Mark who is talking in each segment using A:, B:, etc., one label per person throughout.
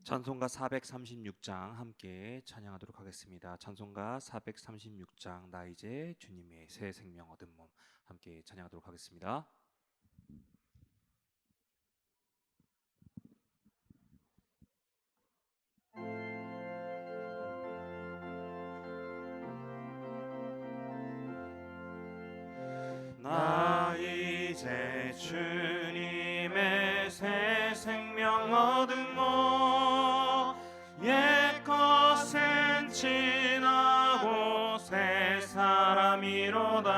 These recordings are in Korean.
A: 찬송가 436장 함께 찬양하도록 하겠습니다. 찬송가 436장 나 이제 주님의 새 생명 얻은 몸 함께 찬양하도록 하겠습니다. 나 이제 주님의 새 생명 얻은 몸 옛 것은 지나고 새 사람이로다.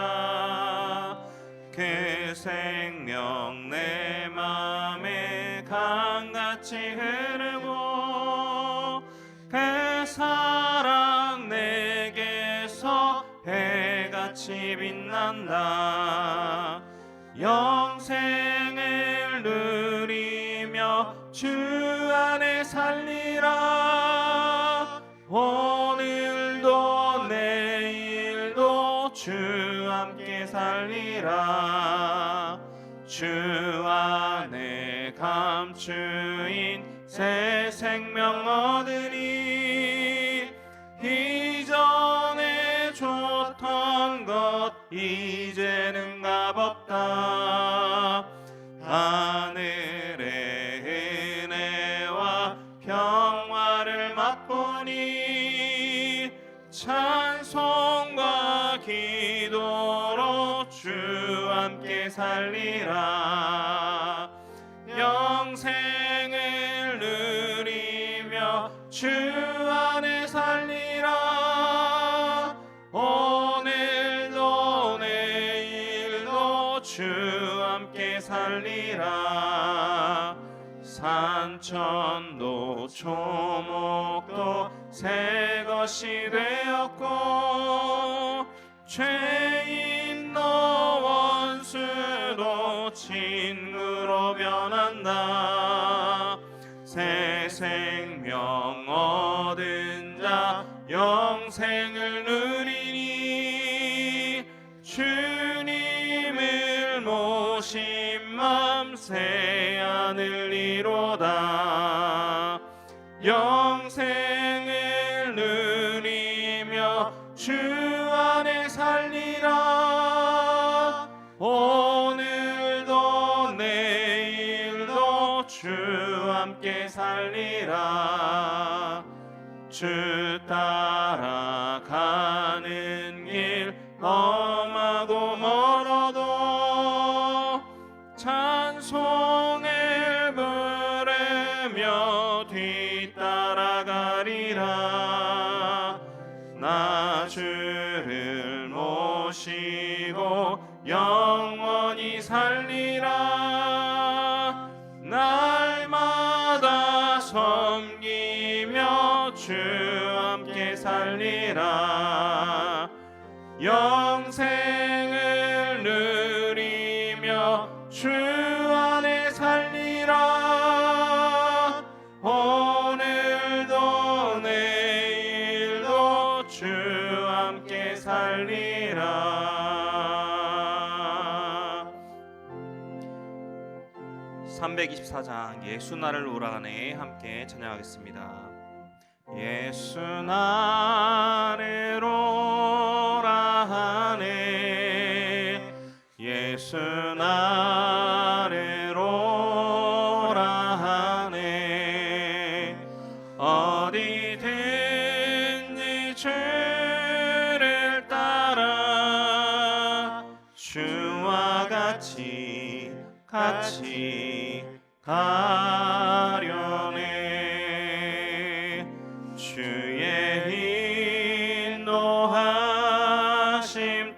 A: 그 생명 내 맘에 강같이 흐르고 그 사랑 내게서 해같이 빛난다. 영생을 누리며 주 안에 살리라. 오늘도 내일도 주 함께 살리라. 주 안에 감추인 새 생명 얻으니 이전에 줬던 것 이제는 값없다. 하늘의 은혜와 평화를 맛보니 찬송과 기도로 주 함께 살리라. 영생을 누리며 주 안에 살리라. 오늘도 내일도 주 함께 살리라. 산천도 초목도 새 것이 되었고 죄인 너 원수도 친구로 변한다. 새 생명 얻은 자 영생을 누리니 주님을 모신 맘 새 하늘이로다. 영생을 누리며 주 안에 살리라. 오늘도 내일도 주 함께 살리라. 주 따라가는 길 험하고 멀어도 찬송을 부르며 뒤따라가리라. 나 주를 모시고 영원히 살리라. 날마다 섬기며 주 함께 살리라. 영생을 누리며 주 안에 살리라. 오늘도 내일도 주 함께 살리라. 324장 예수 나를 오라하네 함께 찬양하겠습니다. 예수 나를 오라하네. 예수 나를 오라하네. 어디든지 주를 따라 주와 같이 가려네. 주의 인도하심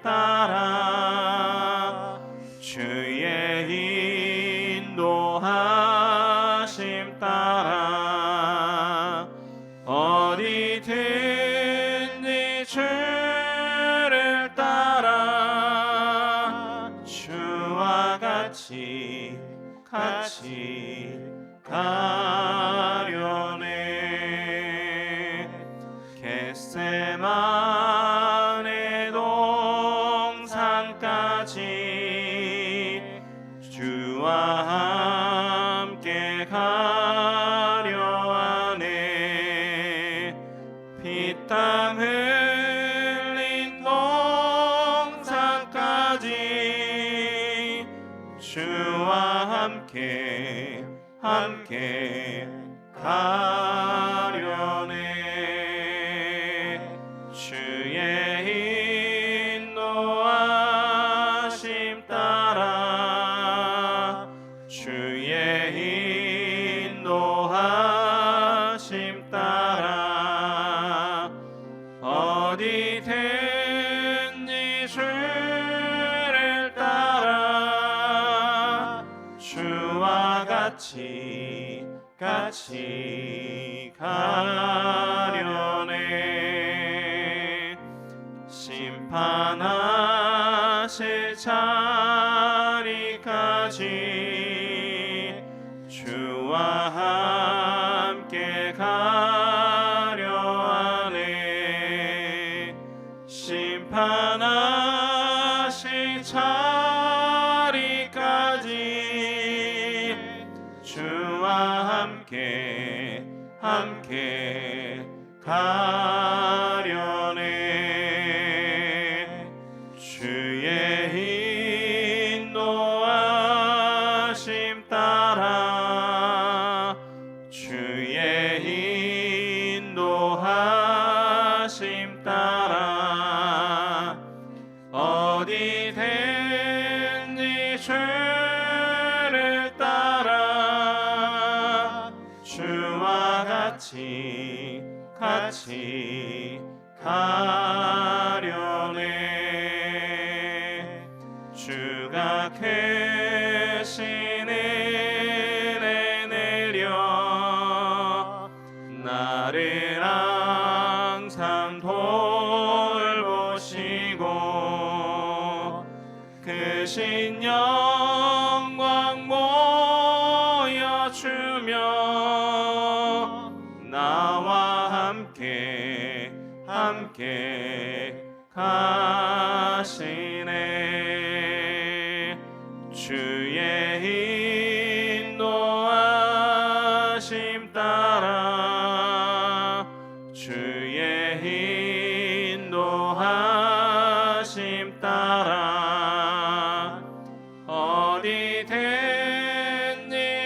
A: 따라 주의 인도하심 따라 어디든지 주를 따라 주와 같이 가려네. 겟세마네 동산까지 주와 함께 가려 함께 가려네. 주의 인도하심 따라 주의 인도하심 따라 어디든지 주를 따라 주와 같이 가려네. 심판하실 자리까지 주와 함께 가려 하네. 심판하실 자리까지 주와 함께 가려네. 주의 인도하심 따라 주의 인도하심 따라 어디든지 주를 따라 주와 같이 가려네. 주가 크신 은혜 내려 나를 항상 돌보시고 크신 영광 보여주며 나와 함께 가시네. 주의 인도하심 따라 주의 인도하심 따라 어디든지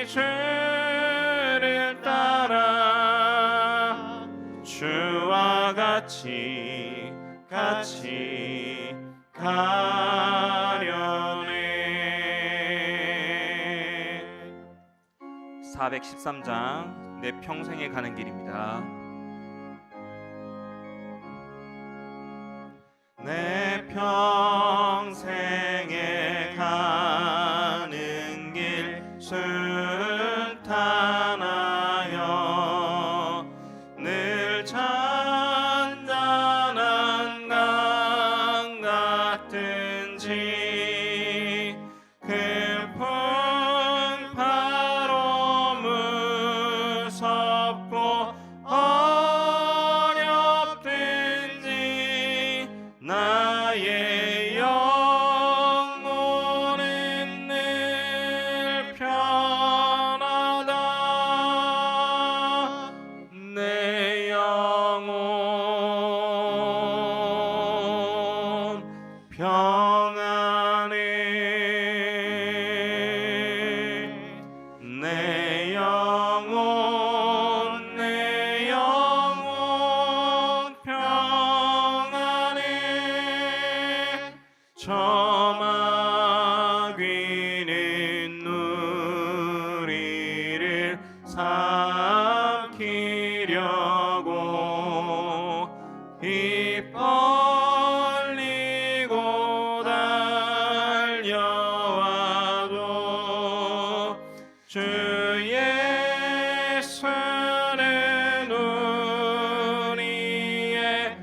A: 주를 따라 주와 같이 가려네. 413장 내 평생에 가는 길입니다. 내 평생에 가는 길 순탄하여 늘 잔잔한 강 같든지 큰 풍파로 무섭고 어렵든지 나의 영혼은 늘 편하다. 내 영혼 평안해. 내 영혼 평안해. 저마귀는 누리를 삼키려고 입 벌리고 달려와도 주 예수는 우리의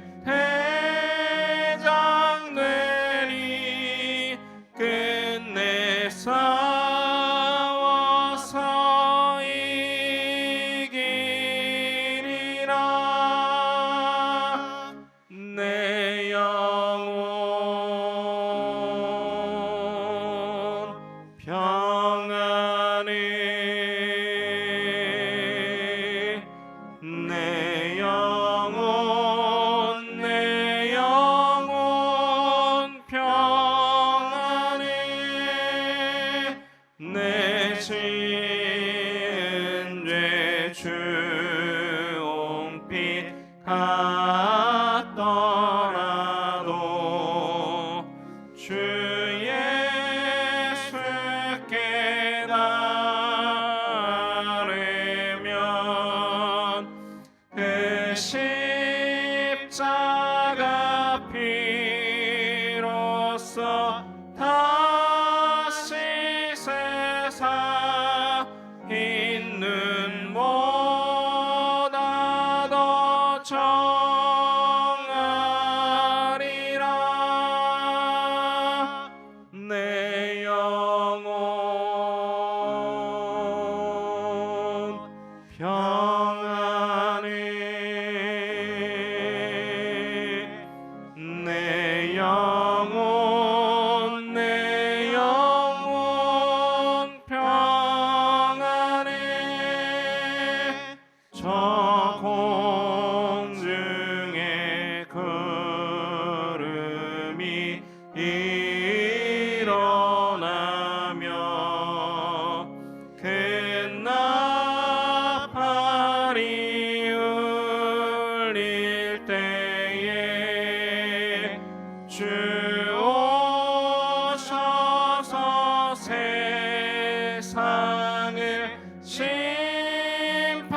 A: 대장되니 끝내 싸워서 이기리.
B: 주홍빛 같더라도 주 예수께 따르면 그 십자가 피로써 다시 세상 있는 보다 더 정하리라. 내 영혼 평안해. 내 영혼 평안해. 저 공중의 구름이 일어나며 그 나팔이 울릴 때에 주 오셔서 세상을 심판해도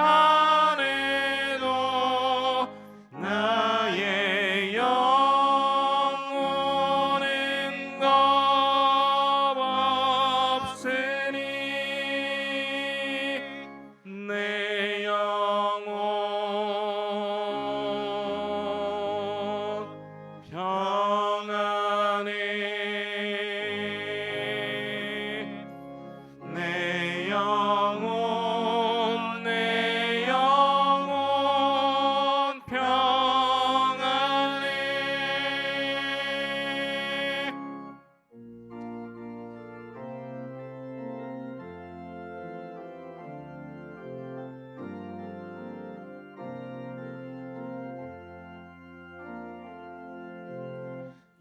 B: 나의 영혼은 겁없으니. 내 영혼 평안해. 내 영혼 평안해.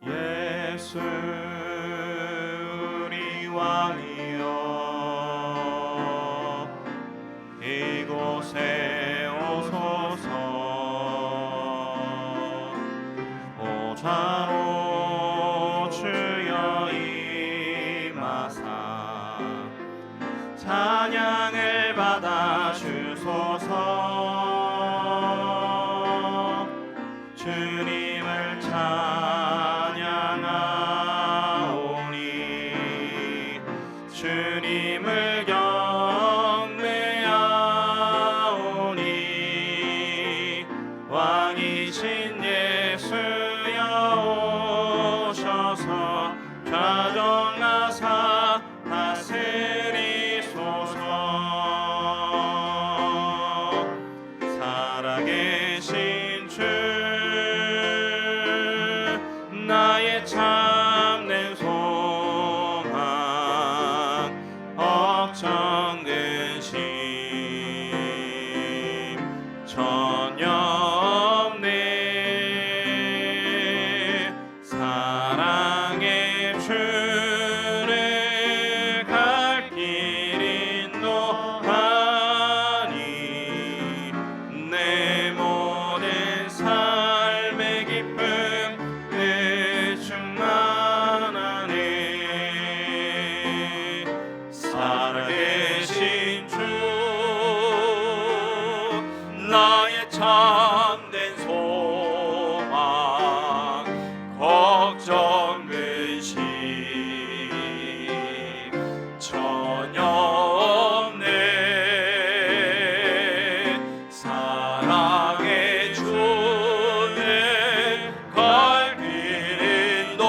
B: 예수 우리 왕이여, 이곳에 오소서. 오자로 주여 임하사 찬양을 받아 주소서. 주님을 찬양하오니 주님을 경배하오니 왕이신 예수여 오셔서 좌정하사 다스리소서. 살아계신 주 나의 참된 소망 억정 근심 전혀 없네. 사랑의 주를 갈 길 인도하니 내 모든 삶의 기쁨 충만하네. 살아계신 주 나의 참된 소망 걱정 근심 전혀 없네. 사랑의 주를 갈 길 인도하니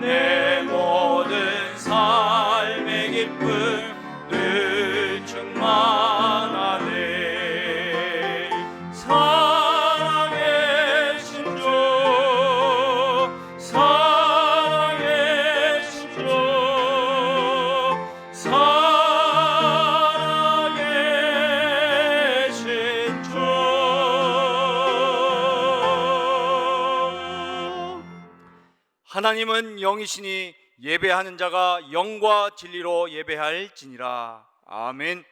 B: 내 모든 삶의 기쁨을 충만하네. 살아계신 주 살아계신 주 살아계신 주.
C: 하나님은 영이시니 예배하는 자가 영과 진리로 예배할지니라. 아멘.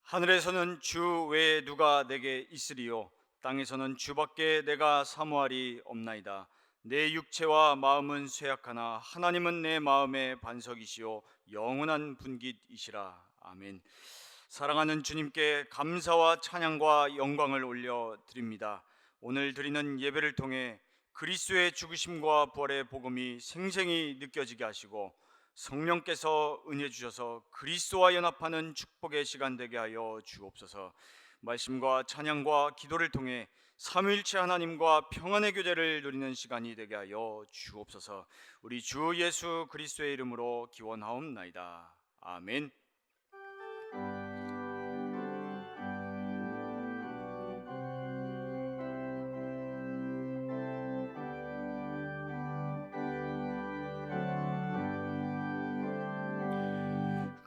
C: 하늘에서는 주 외에 누가 내게 있으리요? 땅에서는 주밖에 내가 사모하리 없나이다. 내 육체와 마음은 쇠약하나 하나님은 내 마음의 반석이시요 영원한 분깃이시라. 아멘. 사랑하는 주님께 감사와 찬양과 영광을 올려 드립니다. 오늘 드리는 예배를 통해 그리스도의 죽으심과 부활의 복음이 생생히 느껴지게 하시고 성령께서 은혜 주셔서 그리스도와 연합하는 축복의 시간 되게 하여 주옵소서. 말씀과 찬양과 기도를 통해 삼위일체 하나님과 평안의 교제를 누리는 시간이 되게 하여 주옵소서. 우리 주 예수 그리스도의 이름으로 기원하옵나이다. 아멘.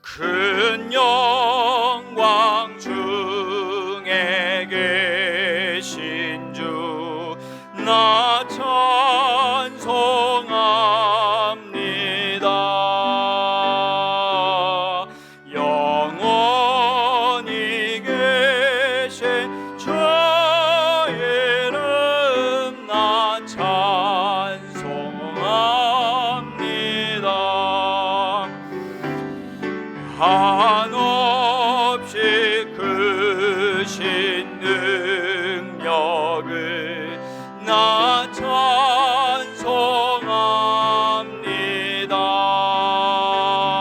B: 큰 영광 중에 계신 주 나 찬송합니다. 영원히 계신 주의 이름 나 찬송합니다. 한없이 크신 능력을 나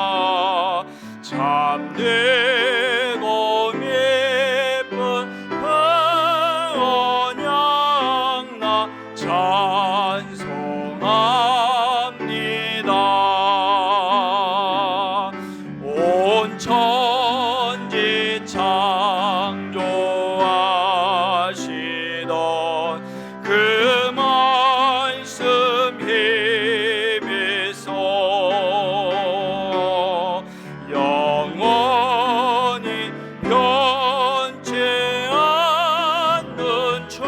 B: 찬송합니다. 참되고 예쁜 그 언약 나 찬송합니다. 온 천지 창조하시던 그 말씀 힘입소 영원히 변치 않는 줄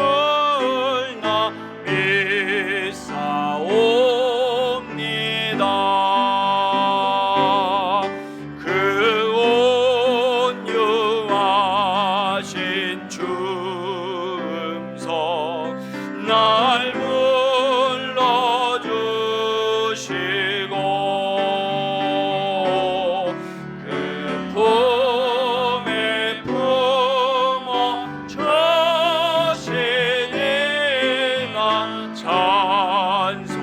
B: 나 믿사옵니다. 온유하신 주음성 날 불러주시고 그 품에 품어 주시니 나 찬송합니다.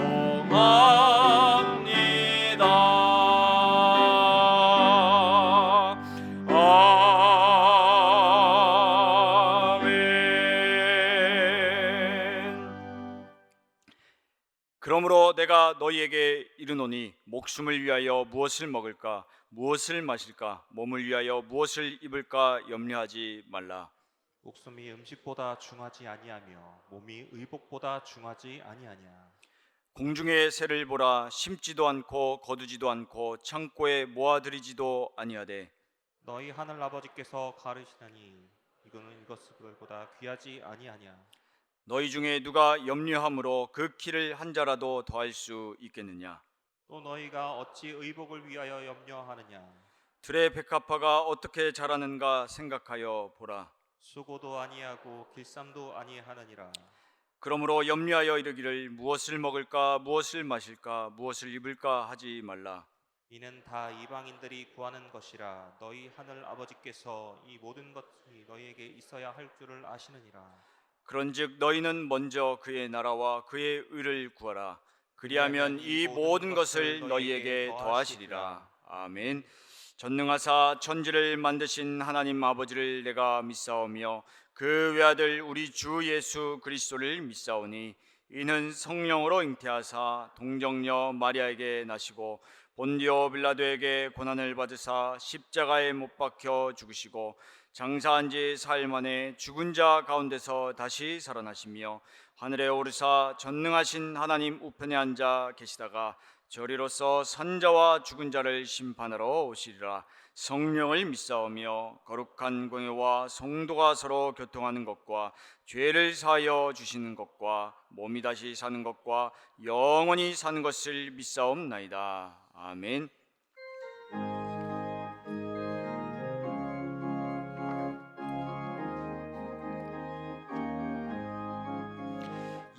C: 그러므로 내가 너희에게 이르노니 목숨을 위하여 무엇을 먹을까 무엇을 마실까 몸을 위하여 무엇을 입을까 염려하지 말라.
A: 목숨이 음식보다 중하지 아니하며 몸이 의복보다 중하지 아니하냐.
C: 공중의 새를 보라. 심지도 않고 거두지도 않고 창고에 모아들이지도 아니하되
A: 너희 하늘 아버지께서 가르시나니 이거는 이것보다 귀하지 아니하냐.
C: 너희 중에 누가 염려함으로 그 키를 한 자라도 더할 수 있겠느냐.
A: 또 너희가 어찌 의복을 위하여 염려하느냐.
C: 들의 백합화가 어떻게 자라는가 생각하여 보라.
A: 수고도 아니하고 길쌈도 아니하느니라.
C: 그러므로 염려하여 이르기를 무엇을 먹을까 무엇을 마실까 무엇을 입을까 하지 말라.
A: 이는 다 이방인들이 구하는 것이라. 너희 하늘 아버지께서 이 모든 것이 너희에게 있어야 할 줄을 아시느니라.
C: 그런즉 너희는 먼저 그의 나라와 그의 의를 구하라. 그리하면 이 모든 것을 너희에게 더하시리라. 아멘. 전능하사 천지를 만드신 하나님 아버지를 내가 믿사오며 그 외아들 우리 주 예수 그리스도를 믿사오니 이는 성령으로 잉태하사 동정녀 마리아에게 나시고 본디오 빌라도에게 고난을 받으사 십자가에 못 박혀 죽으시고 장사한 지 사흘 만에 죽은 자 가운데서 다시 살아나시며 하늘에 오르사 전능하신 하나님 우편에 앉아 계시다가 저리로서 산자와 죽은 자를 심판하러 오시리라. 성령을 믿사오며 거룩한 공회와 성도가 서로 교통하는 것과 죄를 사하여 주시는 것과 몸이 다시 사는 것과 영원히 사는 것을 믿사옵나이다. 아멘.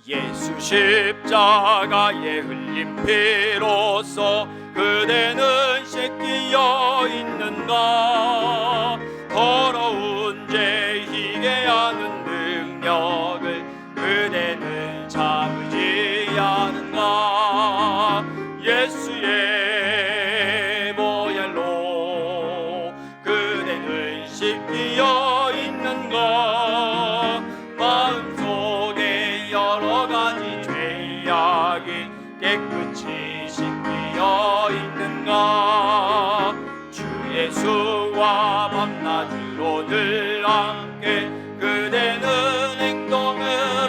C: 예수 십자가에 흘린 피로써 그대는 씻기어 있는가? 더러운 죄 희게 하는 능력을 그대는 잡으지 않은가? 예수의 보혈로 그대는 씻기어 있는가? 마음속에 여러 가지 죄악이 깨끗이 씻기어 있는가? 주 예수와 밤낮으로 늘 함께 그대는 행동을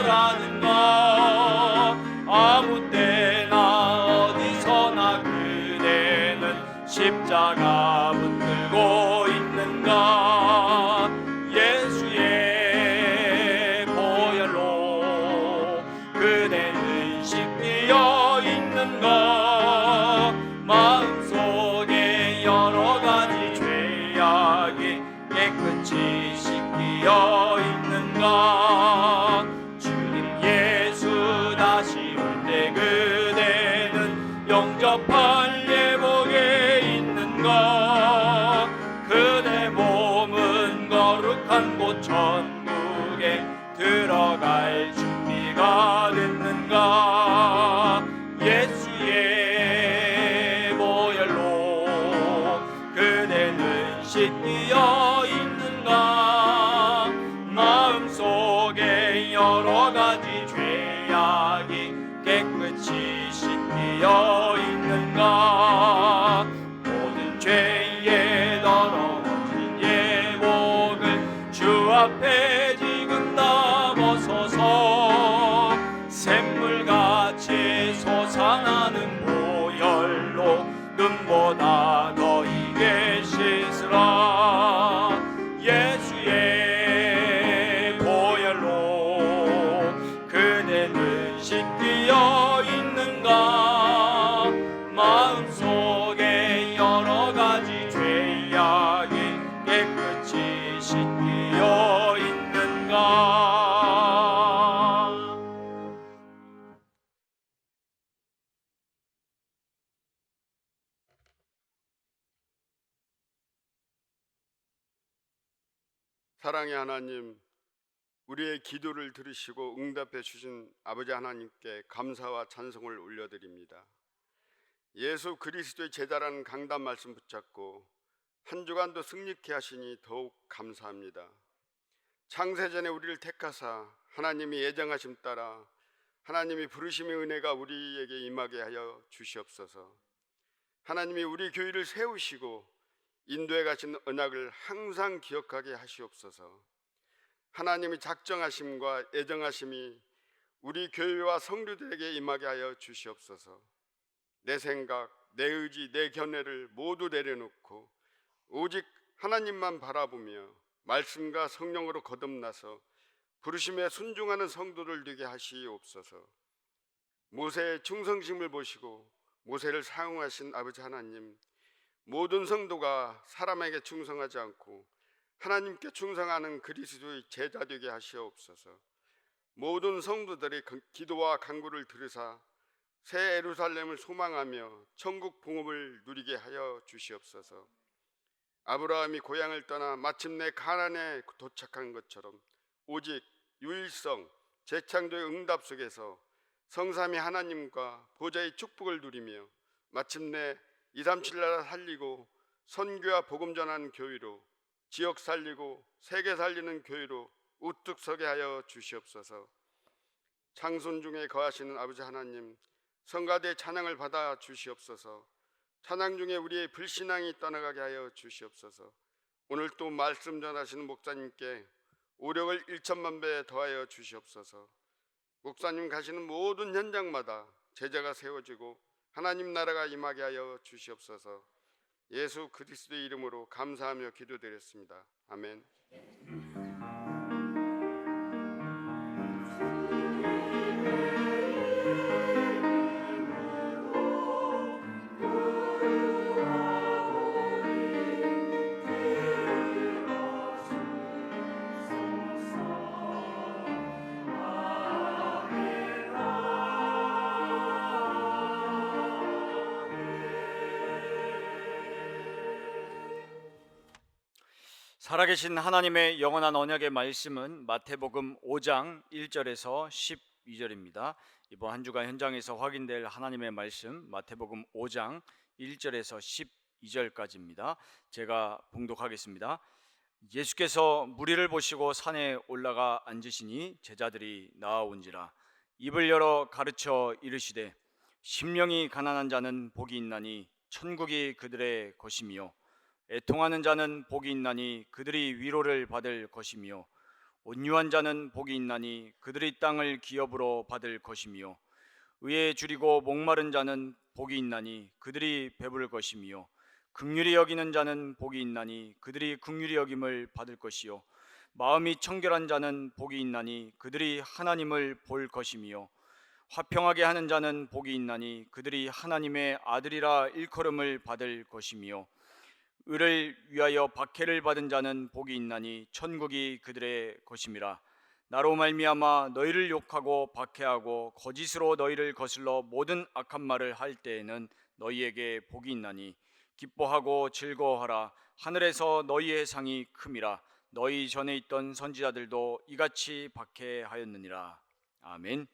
C: 하는가? 아무 때나 어디서나 그대는 십자가 붙들고 있는가? 예수의 보혈로 그대는 씻기어 있는가? 마음속에 여러 가지 죄악이 깨끗이 씻기어 있는가? 주님 예수 다시 올 때 그대는 영접할 예복에 있는가? 그대 몸은 거룩한 곳 천국에 들어갈 준비가 됐는가? 예수의 보혈로 그대는 씻기어 있는가? 마음속에 여러 가지 죄악이 깨끗이 씻기어 있는가? 모든 죄에 더러워진 예복을 주 앞에 지금 다 벗어서 샘물같이 솟아나는 보혈로 눈보다 더 이게 씻으라. 예수의 보혈로 그대는 씻기어 있는가? 마음속에 여러 가지 죄악이 깨끗이 씻기어 있는가?
D: 사랑의 하나님, 우리의 기도를 들으시고 응답해 주신 아버지 하나님께 감사와 찬송을 올려드립니다. 예수 그리스도의 제자라는 강단 말씀 붙잡고 한 주간도 승리케 하시니 더욱 감사합니다. 창세전에 우리를 택하사 하나님이 예정하심 따라 하나님이 부르심의 은혜가 우리에게 임하게 하여 주시옵소서. 하나님이 우리 교회를 세우시고 인도에 가신 언약을 항상 기억하게 하시옵소서. 하나님의 작정하심과 애정하심이 우리 교회와 성도들에게 임하게 하여 주시옵소서. 내 생각, 내 의지, 내 견해를 모두 내려놓고 오직 하나님만 바라보며 말씀과 성령으로 거듭나서 부르심에 순종하는 성도들 되게 하시옵소서. 모세의 충성심을 보시고 모세를 사용하신 아버지 하나님, 모든 성도가 사람에게 충성하지 않고 하나님께 충성하는 그리스도의 제자 되게 하시옵소서. 모든 성도들이 기도와 간구를 들으사 새 예루살렘을 소망하며 천국 봉업을 누리게 하여 주시옵소서. 아브라함이 고향을 떠나 마침내 가나안에 도착한 것처럼 오직 유일성 재창조의 응답 속에서 성삼위 하나님과 보좌의 축복을 누리며 마침내 237 나라 살리고 선교와 복음 전하는 교회로, 지역 살리고 세계 살리는 교회로 우뚝 서게 하여 주시옵소서. 창손 중에 거하시는 아버지 하나님, 성가대 찬양을 받아 주시옵소서. 찬양 중에 우리의 불신앙이 떠나가게 하여 주시옵소서. 오늘 또 말씀 전하시는 목사님께 오력을 1천만 배 더하여 주시옵소서. 목사님 가시는 모든 현장마다 제자가 세워지고 하나님 나라가 임하게 하여 주시옵소서. 예수 그리스도의 이름으로 감사하며 기도드렸습니다. 아멘.
C: 살아계신 하나님의 영원한 언약의 말씀은 마태복음 5장 1절에서 12절입니다. 이번 한 주간 현장에서 확인될 하나님의 말씀 마태복음 5장 1절에서 12절까지입니다. 제가 봉독하겠습니다. 예수께서 무리를 보시고 산에 올라가 앉으시니 제자들이 나아온지라. 입을 열어 가르쳐 이르시되 심령이 가난한 자는 복이 있나니 천국이 그들의 것이며 애통하는 자는 복이 있나니 그들이 위로를 받을 것이며 온유한 자는 복이 있나니 그들이 땅을 기업으로 받을 것이며 의에 줄이고 목마른 자는 복이 있나니 그들이 배부를 것이며 긍휼히 여기는 자는 복이 있나니 그들이 긍휼히 여김을 받을 것이요 마음이 청결한 자는 복이 있나니 그들이 하나님을 볼 것이며 화평하게 하는 자는 복이 있나니 그들이 하나님의 아들이라 일컬음을 받을 것이며 의를 위하여 박해를 받은 자는 복이 있나니 천국이 그들의 것임이라. 나로 말미암아 너희를 욕하고 박해하고 거짓으로 너희를 거슬러 모든 악한 말을 할 때에는 너희에게 복이 있나니 기뻐하고 즐거워하라. 하늘에서 너희의 상이 큼이라. 너희 전에 있던 선지자들도 이같이 박해하였느니라. 아멘.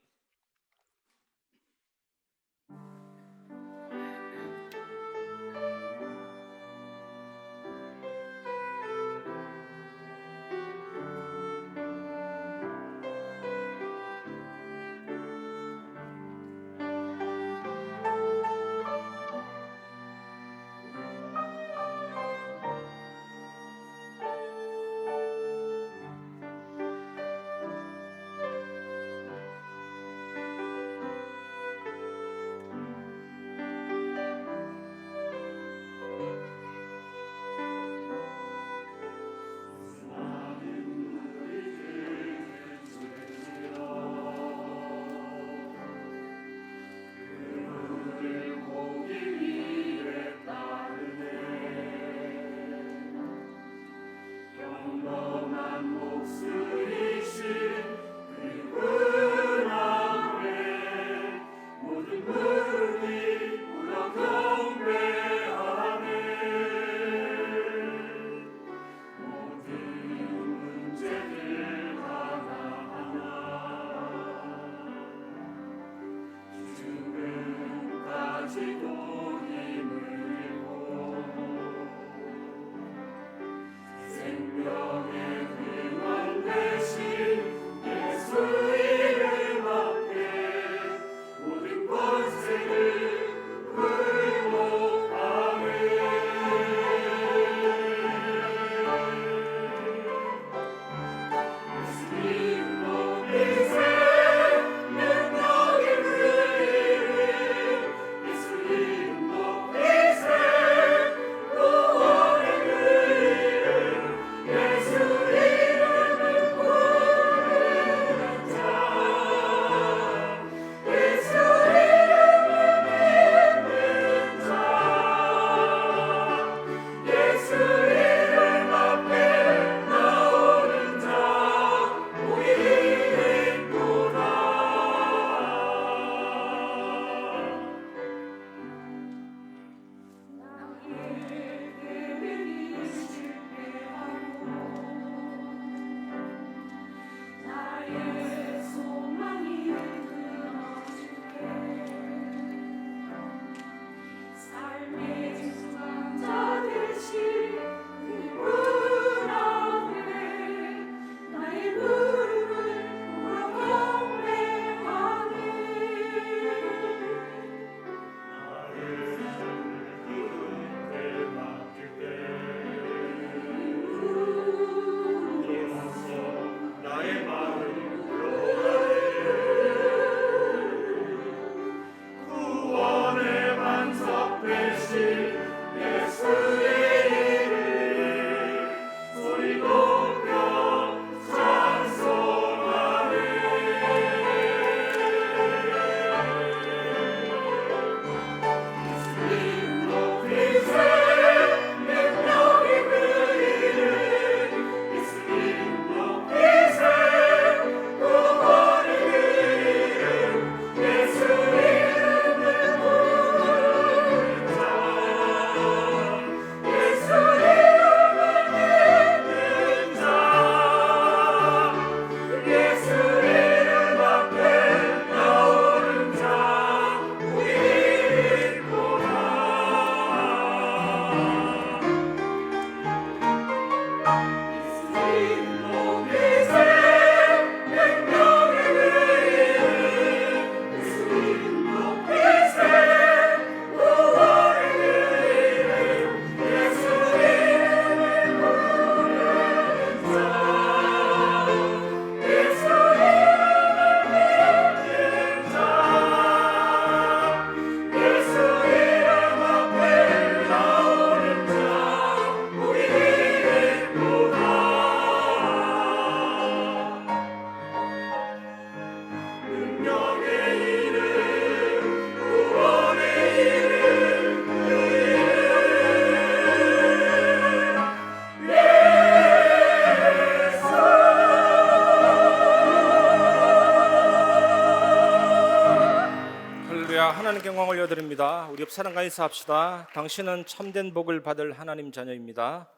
E: 하나님께 영광 올려드립니다. 우리 옆 사람과 인사합시다. 당신은 참된 복을 받을 하나님 자녀입니다.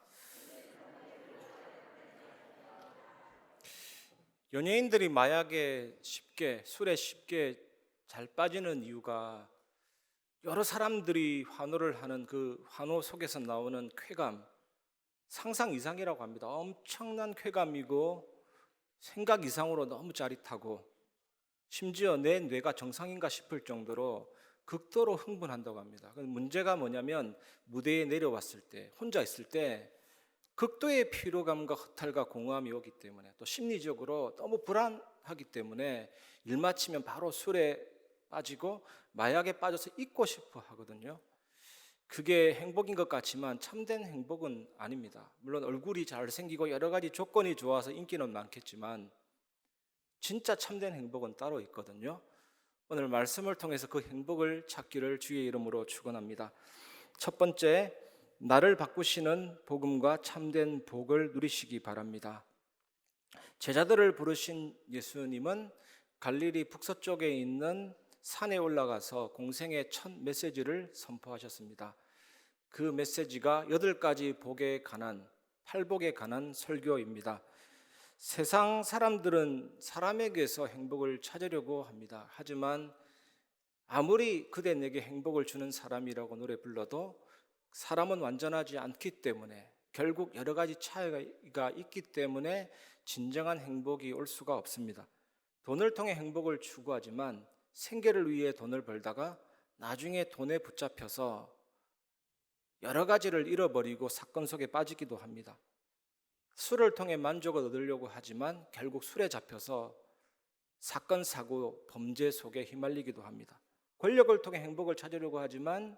E: 연예인들이 마약에 쉽게, 술에 쉽게 잘 빠지는 이유가 여러 사람들이 환호를 하는 그 환호 속에서 나오는 쾌감, 상상 이상이라고 합니다. 엄청난 쾌감이고 생각 이상으로 너무 짜릿하고 심지어 내 뇌가 정상인가 싶을 정도로 극도로 흥분한다고 합니다. 문제가 뭐냐면 무대에 내려왔을 때, 혼자 있을 때 극도의 피로감과 허탈과 공허함이 오기 때문에, 또 심리적으로 너무 불안하기 때문에 일 마치면 바로 술에 빠지고 마약에 빠져서 잊고 싶어 하거든요. 그게 행복인 것 같지만 참된 행복은 아닙니다. 물론 얼굴이 잘생기고 여러 가지 조건이 좋아서 인기는 많겠지만 진짜 참된 행복은 따로 있거든요. 오늘 말씀을 통해서 그 행복을 찾기를 주의 이름으로 축원합니다. 첫 번째, 나를 바꾸시는 복음과 참된 복을 누리시기 바랍니다. 제자들을 부르신 예수님은 갈릴리 북서쪽에 있는 산에 올라가서 공생의 첫 메시지를 선포하셨습니다. 그 메시지가 8가지 복에 관한, 8복에 관한 설교입니다. 세상 사람들은 사람에게서 행복을 찾으려고 합니다. 하지만 아무리 그대 내게 행복을 주는 사람이라고 노래 불러도 사람은 완전하지 않기 때문에, 결국 여러 가지 차이가 있기 때문에 진정한 행복이 올 수가 없습니다. 돈을 통해 행복을 추구하지만 생계를 위해 돈을 벌다가 나중에 돈에 붙잡혀서 여러 가지를 잃어버리고 사건 속에 빠지기도 합니다. 술을 통해 만족을 얻으려고 하지만 결국 술에 잡혀서 사건, 사고, 범죄 속에 휘말리기도 합니다. 권력을 통해 행복을 찾으려고 하지만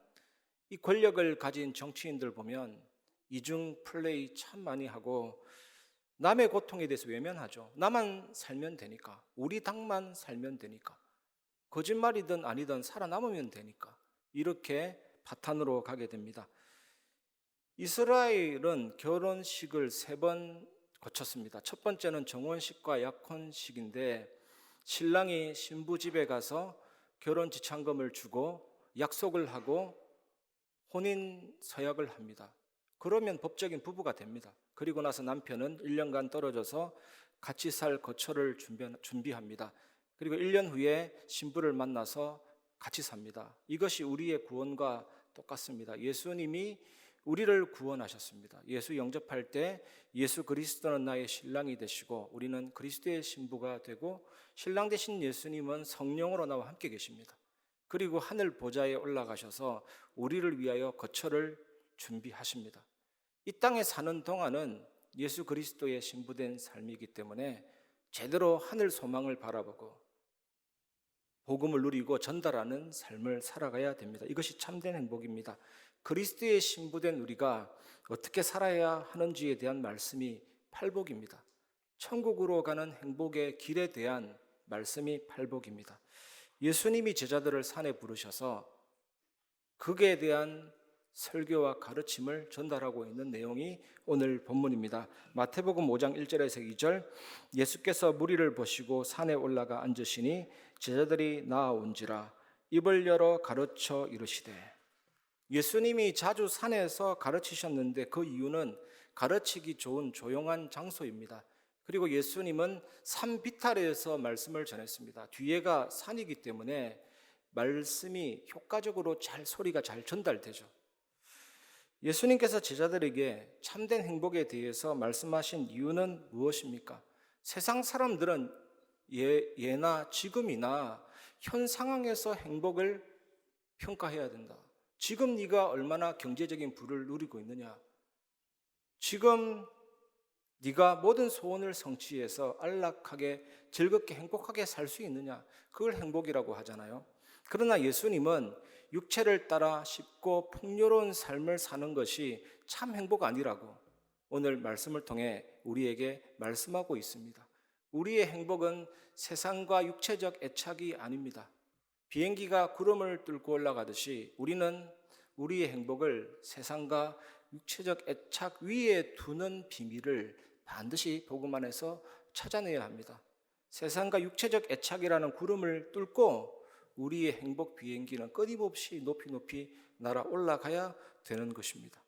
E: 이 권력을 가진 정치인들 보면 이중 플레이 참 많이 하고 남의 고통에 대해서 외면하죠. 나만 살면 되니까, 우리 당만 살면 되니까, 거짓말이든 아니든 살아남으면 되니까, 이렇게 파탄으로 가게 됩니다. 이스라엘은 결혼식을 3번 거쳤습니다. 첫 번째는 정혼식과 약혼식인데 신랑이 신부 집에 가서 결혼 지참금을 주고 약속을 하고 혼인 서약을 합니다. 그러면 법적인 부부가 됩니다. 그리고 나서 남편은 1년간 떨어져서 같이 살 거처를 준비합니다. 그리고 1년 후에 신부를 만나서 같이 삽니다. 이것이 우리의 구원과 똑같습니다. 예수님이 우리를 구원하셨습니다. 예수 영접할 때 예수 그리스도는 나의 신랑이 되시고 우리는 그리스도의 신부가 되고, 신랑 되신 예수님은 성령으로 나와 함께 계십니다. 그리고 하늘 보좌에 올라가셔서 우리를 위하여 거처를 준비하십니다. 이 땅에 사는 동안은 예수 그리스도의 신부된 삶이기 때문에 제대로 하늘 소망을 바라보고 복음을 누리고 전달하는 삶을 살아가야 됩니다. 이것이 참된 행복입니다. 그리스도의 신부된 우리가 어떻게 살아야 하는지에 대한 말씀이 팔복입니다. 천국으로 가는 행복의 길에 대한 말씀이 팔복입니다. 예수님이 제자들을 산에 부르셔서 극에 대한 설교와 가르침을 전달하고 있는 내용이 오늘 본문입니다. 마태복음 5장 1절에서 2절, 예수께서 무리를 보시고 산에 올라가 앉으시니 제자들이 나아온지라 입을 열어 가르쳐 이르시되. 예수님이 자주 산에서 가르치셨는데 그 이유는 가르치기 좋은 조용한 장소입니다. 그리고 예수님은 산 비탈에서 말씀을 전했습니다. 뒤에가 산이기 때문에 말씀이 효과적으로 소리가 잘 전달되죠. 예수님께서 제자들에게 참된 행복에 대해서 말씀하신 이유는 무엇입니까? 세상 사람들은 예나 지금이나 현 상황에서 행복을 평가해야 된다. 지금 네가 얼마나 경제적인 부를 누리고 있느냐, 지금 네가 모든 소원을 성취해서 안락하게 즐겁게 행복하게 살 수 있느냐, 그걸 행복이라고 하잖아요. 그러나 예수님은 육체를 따라 쉽고 풍요로운 삶을 사는 것이 참 행복 아니라고 오늘 말씀을 통해 우리에게 말씀하고 있습니다. 우리의 행복은 세상과 육체적 애착이 아닙니다. 비행기가 구름을 뚫고 올라가듯이 우리는 우리의 행복을 세상과 육체적 애착 위에 두는 비밀을 반드시 복음 안에서 찾아내야 합니다. 세상과 육체적 애착이라는 구름을 뚫고 우리의 행복 비행기는 끊임없이 높이 날아 올라가야 되는 것입니다.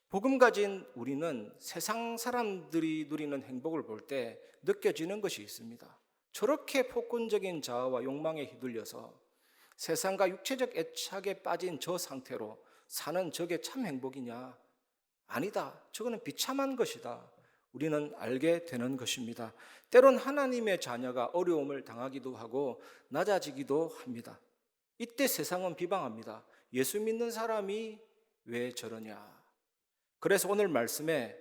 E: 복음 가진 우리는 세상 사람들이 누리는 행복을 볼 때 느껴지는 것이 있습니다. 저렇게 폭군적인 자아와 욕망에 휘둘려서 세상과 육체적 애착에 빠진 저 상태로 사는 저게 참 행복이냐? 아니다. 저거는 비참한 것이다. 우리는 알게 되는 것입니다. 때론 하나님의 자녀가 어려움을 당하기도 하고 낮아지기도 합니다. 이때 세상은 비방합니다. 예수 믿는 사람이 왜 저러냐? 그래서 오늘 말씀에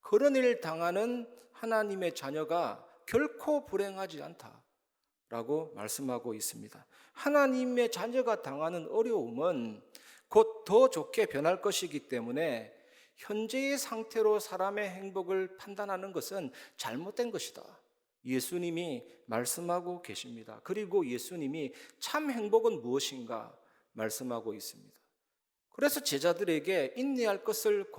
E: 그런 일 당하는 하나님의 자녀가 결코 불행하지 않다라고 말씀하고 있습니다. 하나님의 자녀가 당하는 어려움은 곧 더 좋게 변할 것이기 때문에 현재의 상태로 사람의 행복을 판단하는 것은 잘못된 것이다. 예수님이 말씀하고 계십니다. 그리고 예수님이 참 행복은 무엇인가 말씀하고 있습니다. 그래서 제자들에게 인내할 것을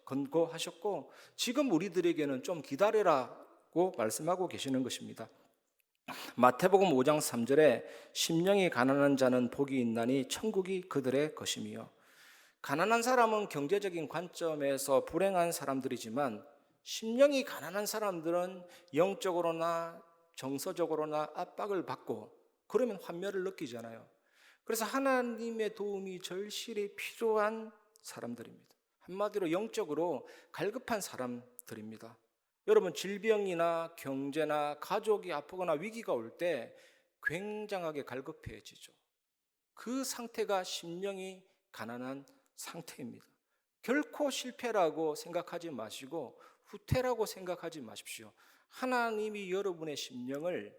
E: 권고하셨고 지금 우리들에게는 좀 기다려라고 말씀하고 계시는 것입니다. 마태복음 5장 3절에 심령이 가난한 자는 복이 있나니 천국이 그들의 것이며, 가난한 사람은 경제적인 관점에서 불행한 사람들이지만 심령이 가난한 사람들은 영적으로나 정서적으로나 압박을 받고 그러면 환멸을 느끼잖아요. 그래서 하나님의 도움이 절실히 필요한 사람들입니다. 한마디로 영적으로 갈급한 사람들입니다. 여러분, 질병이나 경제나 가족이 아프거나 위기가 올 때 굉장하게 갈급해지죠. 그 상태가 심령이 가난한 상태입니다. 결코 실패라고 생각하지 마시고 후퇴라고 생각하지 마십시오. 하나님이 여러분의 심령을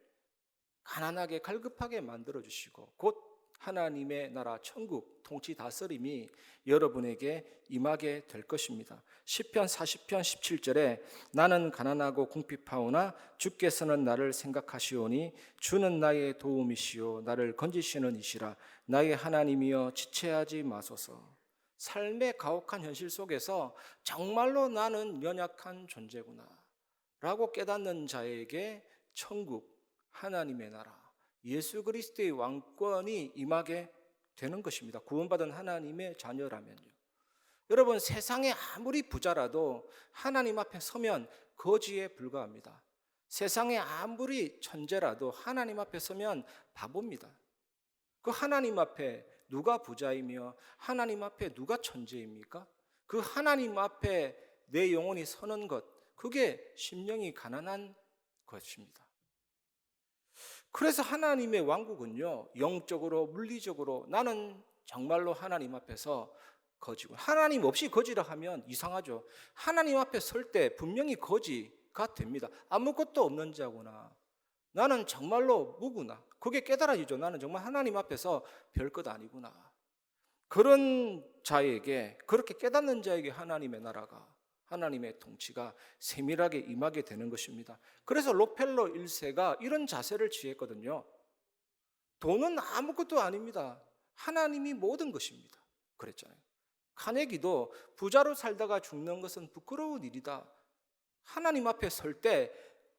E: 가난하게 갈급하게 만들어 주시고 곧 하나님의 나라 천국 통치 다스림이 여러분에게 임하게 될 것입니다. 시편 40편 17절에 나는 가난하고 궁핍하오나 주께서는 나를 생각하시오니 주는 나의 도움이시오 나를 건지시는 이시라 나의 하나님이여 지체하지 마소서. 삶의 가혹한 현실 속에서 정말로 나는 연약한 존재구나 라고 깨닫는 자에게 천국, 하나님의 나라, 예수 그리스도의 왕권이 임하게 되는 것입니다. 구원받은 하나님의 자녀라면요. 여러분, 세상에 아무리 부자라도 하나님 앞에 서면 거지에 불과합니다. 세상에 아무리 천재라도 하나님 앞에 서면 바보입니다. 그 하나님 앞에 누가 부자이며 하나님 앞에 누가 천재입니까? 그 하나님 앞에 내 영혼이 서는 것, 그게 심령이 가난한 것입니다. 그래서 하나님의 왕국은요, 영적으로 물리적으로 나는 정말로 하나님 앞에서 거지고, 하나님 없이 거지라 하면 이상하죠. 하나님 앞에 설 때 분명히 거지가 됩니다. 아무것도 없는 자구나, 나는 정말로 무구나, 그게 깨달아지죠. 나는 정말 하나님 앞에서 별것 아니구나. 그런 자에게, 그렇게 깨닫는 자에게 하나님의 나라가, 하나님의 통치가 세밀하게 임하게 되는 것입니다. 그래서 록펠러 1세가 이런 자세를 취했거든요. 돈은 아무것도 아닙니다. 하나님이 모든 것입니다. 그랬잖아요. 카네기도 부자로 살다가 죽는 것은 부끄러운 일이다. 하나님 앞에 설 때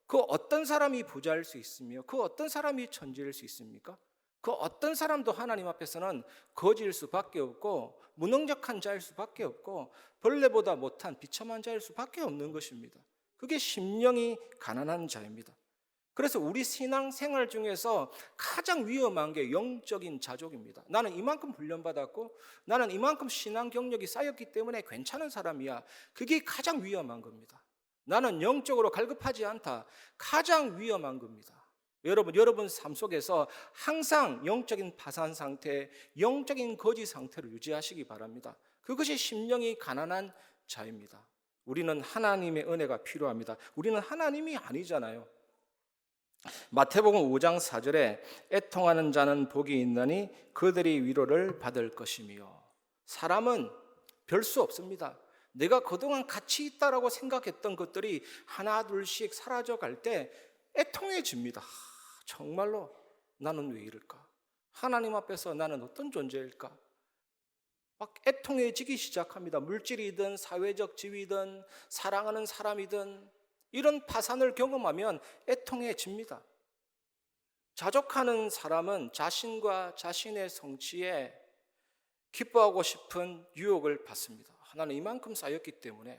E: 그 어떤 사람이 부자일 수 있으며 그 어떤 사람이 천재일 수 있습니까? 그 어떤 사람도 하나님 앞에서는 거지일 수밖에 없고 무능력한 자일 수밖에 없고 벌레보다 못한 비참한 자일 수밖에 없는 것입니다. 그게 심령이 가난한 자입니다. 그래서 우리 신앙 생활 중에서 가장 위험한 게 영적인 자족입니다. 나는 이만큼 훈련받았고 나는 이만큼 신앙 경력이 쌓였기 때문에 괜찮은 사람이야. 그게 가장 위험한 겁니다. 나는 영적으로 갈급하지 않다. 가장 위험한 겁니다. 여러분 삶 속에서 항상 영적인 파산 상태, 영적인 거지 상태를 유지하시기 바랍니다. 그것이 심령이 가난한 자입니다. 우리는 하나님의 은혜가 필요합니다. 우리는 하나님이 아니잖아요. 마태복음 5장 4절에 애통하는 자는 복이 있나니 그들이 위로를 받을 것이며, 사람은 별 수 없습니다. 내가 그동안 가치 있다라고 생각했던 것들이 하나 둘씩 사라져갈 때 애통해집니다. 정말로 나는 왜 이럴까? 하나님 앞에서 나는 어떤 존재일까? 막 애통해지기 시작합니다. 물질이든 사회적 지위든 사랑하는 사람이든 이런 파산을 경험하면 애통해집니다. 자족하는 사람은 자신과 자신의 성취에 기뻐하고 싶은 유혹을 받습니다. 나는 이만큼 쌓였기 때문에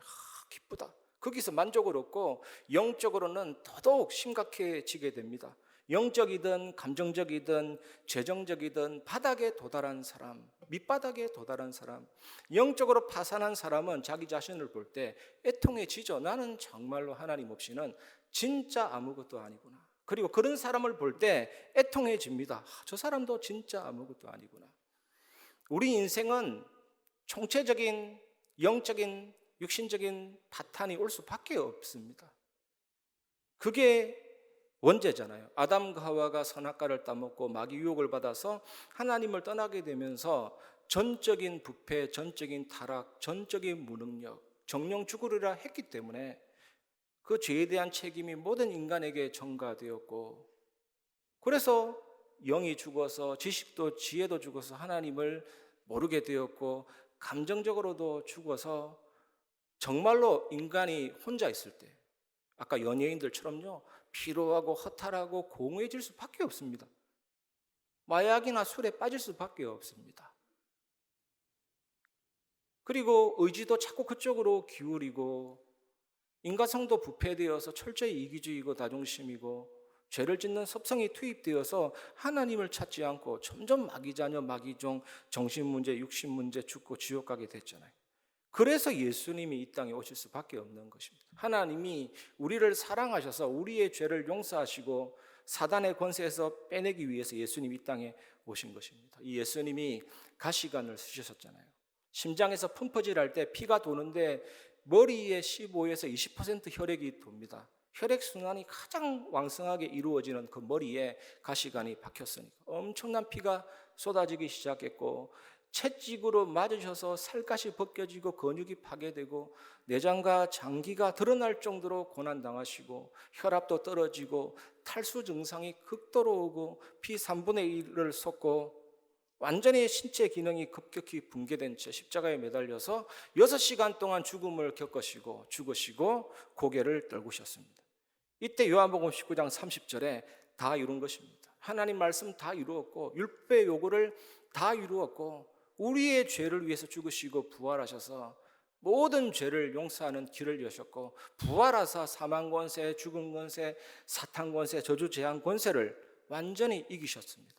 E: 기쁘다. 거기서 만족을 얻고 영적으로는 더더욱 심각해지게 됩니다. 영적이든 감정적이든 재정적이든 바닥에 도달한 사람, 밑바닥에 도달한 사람, 영적으로 파산한 사람은 자기 자신을 볼 때 애통해지죠. 나는 정말로 하나님 없이는 진짜 아무것도 아니구나. 그리고 그런 사람을 볼 때 애통해집니다. 저 사람도 진짜 아무것도 아니구나. 우리 인생은 총체적인 영적인 육신적인 파탄이 올 수밖에 없습니다. 그게 원죄잖아요. 아담과 하와가 선악과를 따먹고 마귀 유혹을 받아서 하나님을 떠나게 되면서 전적인 부패, 전적인 타락, 전적인 무능력, 정령 죽으리라 했기 때문에 그 죄에 대한 책임이 모든 인간에게 전가되었고, 그래서 영이 죽어서 지식도 지혜도 죽어서 하나님을 모르게 되었고, 감정적으로도 죽어서 정말로 인간이 혼자 있을 때 아까 연예인들처럼요 피로하고 허탈하고 공허해질 수밖에 없습니다. 마약이나 술에 빠질 수밖에 없습니다. 그리고 의지도 자꾸 그쪽으로 기울이고 인간성도 부패되어서 철저히 이기주의고 다중심이고 죄를 짓는 섭성이 투입되어서 하나님을 찾지 않고 점점 마귀자녀 마귀종 정신문제 육신문제 죽고 지옥 가게 됐잖아요. 그래서 예수님이 이 땅에 오실 수밖에 없는 것입니다. 하나님이 우리를 사랑하셔서 우리의 죄를 용서하시고 사단의 권세에서 빼내기 위해서 예수님이 이 땅에 오신 것입니다. 이 예수님이 가시관을 쓰셨잖아요. 심장에서 펌프질할 때 피가 도는데 머리에 15에서 20% 혈액이 돕니다. 혈액순환이 가장 왕성하게 이루어지는 그 머리에 가시관이 박혔으니까 엄청난 피가 쏟아지기 시작했고, 채찍으로 맞으셔서 살갗이 벗겨지고 근육이 파괴되고 내장과 장기가 드러날 정도로 고난당하시고 혈압도 떨어지고 탈수 증상이 극도로 오고 피 3분의 1을 쏟고 완전히 신체 기능이 급격히 붕괴된 채 십자가에 매달려서 6시간 동안 죽음을 겪으시고 죽으시고 고개를 떨구셨습니다. 이때 요한복음 19장 30절에 다 이룬 것입니다. 하나님 말씀 다 이루었고 율법의 요구를 다 이루었고 우리의 죄를 위해서 죽으시고 부활하셔서 모든 죄를 용서하는 길을 여셨고 부활하사 사망 권세, 죽음 권세, 사탄 권세, 저주 재앙 권세를 완전히 이기셨습니다.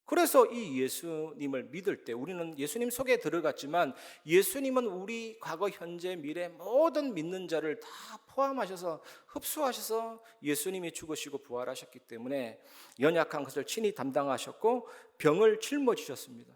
E: 그래서 이 예수님을 믿을 때 우리는 예수님 속에 들어갔지만 예수님은 우리 과거, 현재, 미래 모든 믿는 자를 다 포함하셔서 흡수하셔서 예수님이 죽으시고 부활하셨기 때문에 연약한 것을 친히 담당하셨고 병을 짊어지셨습니다.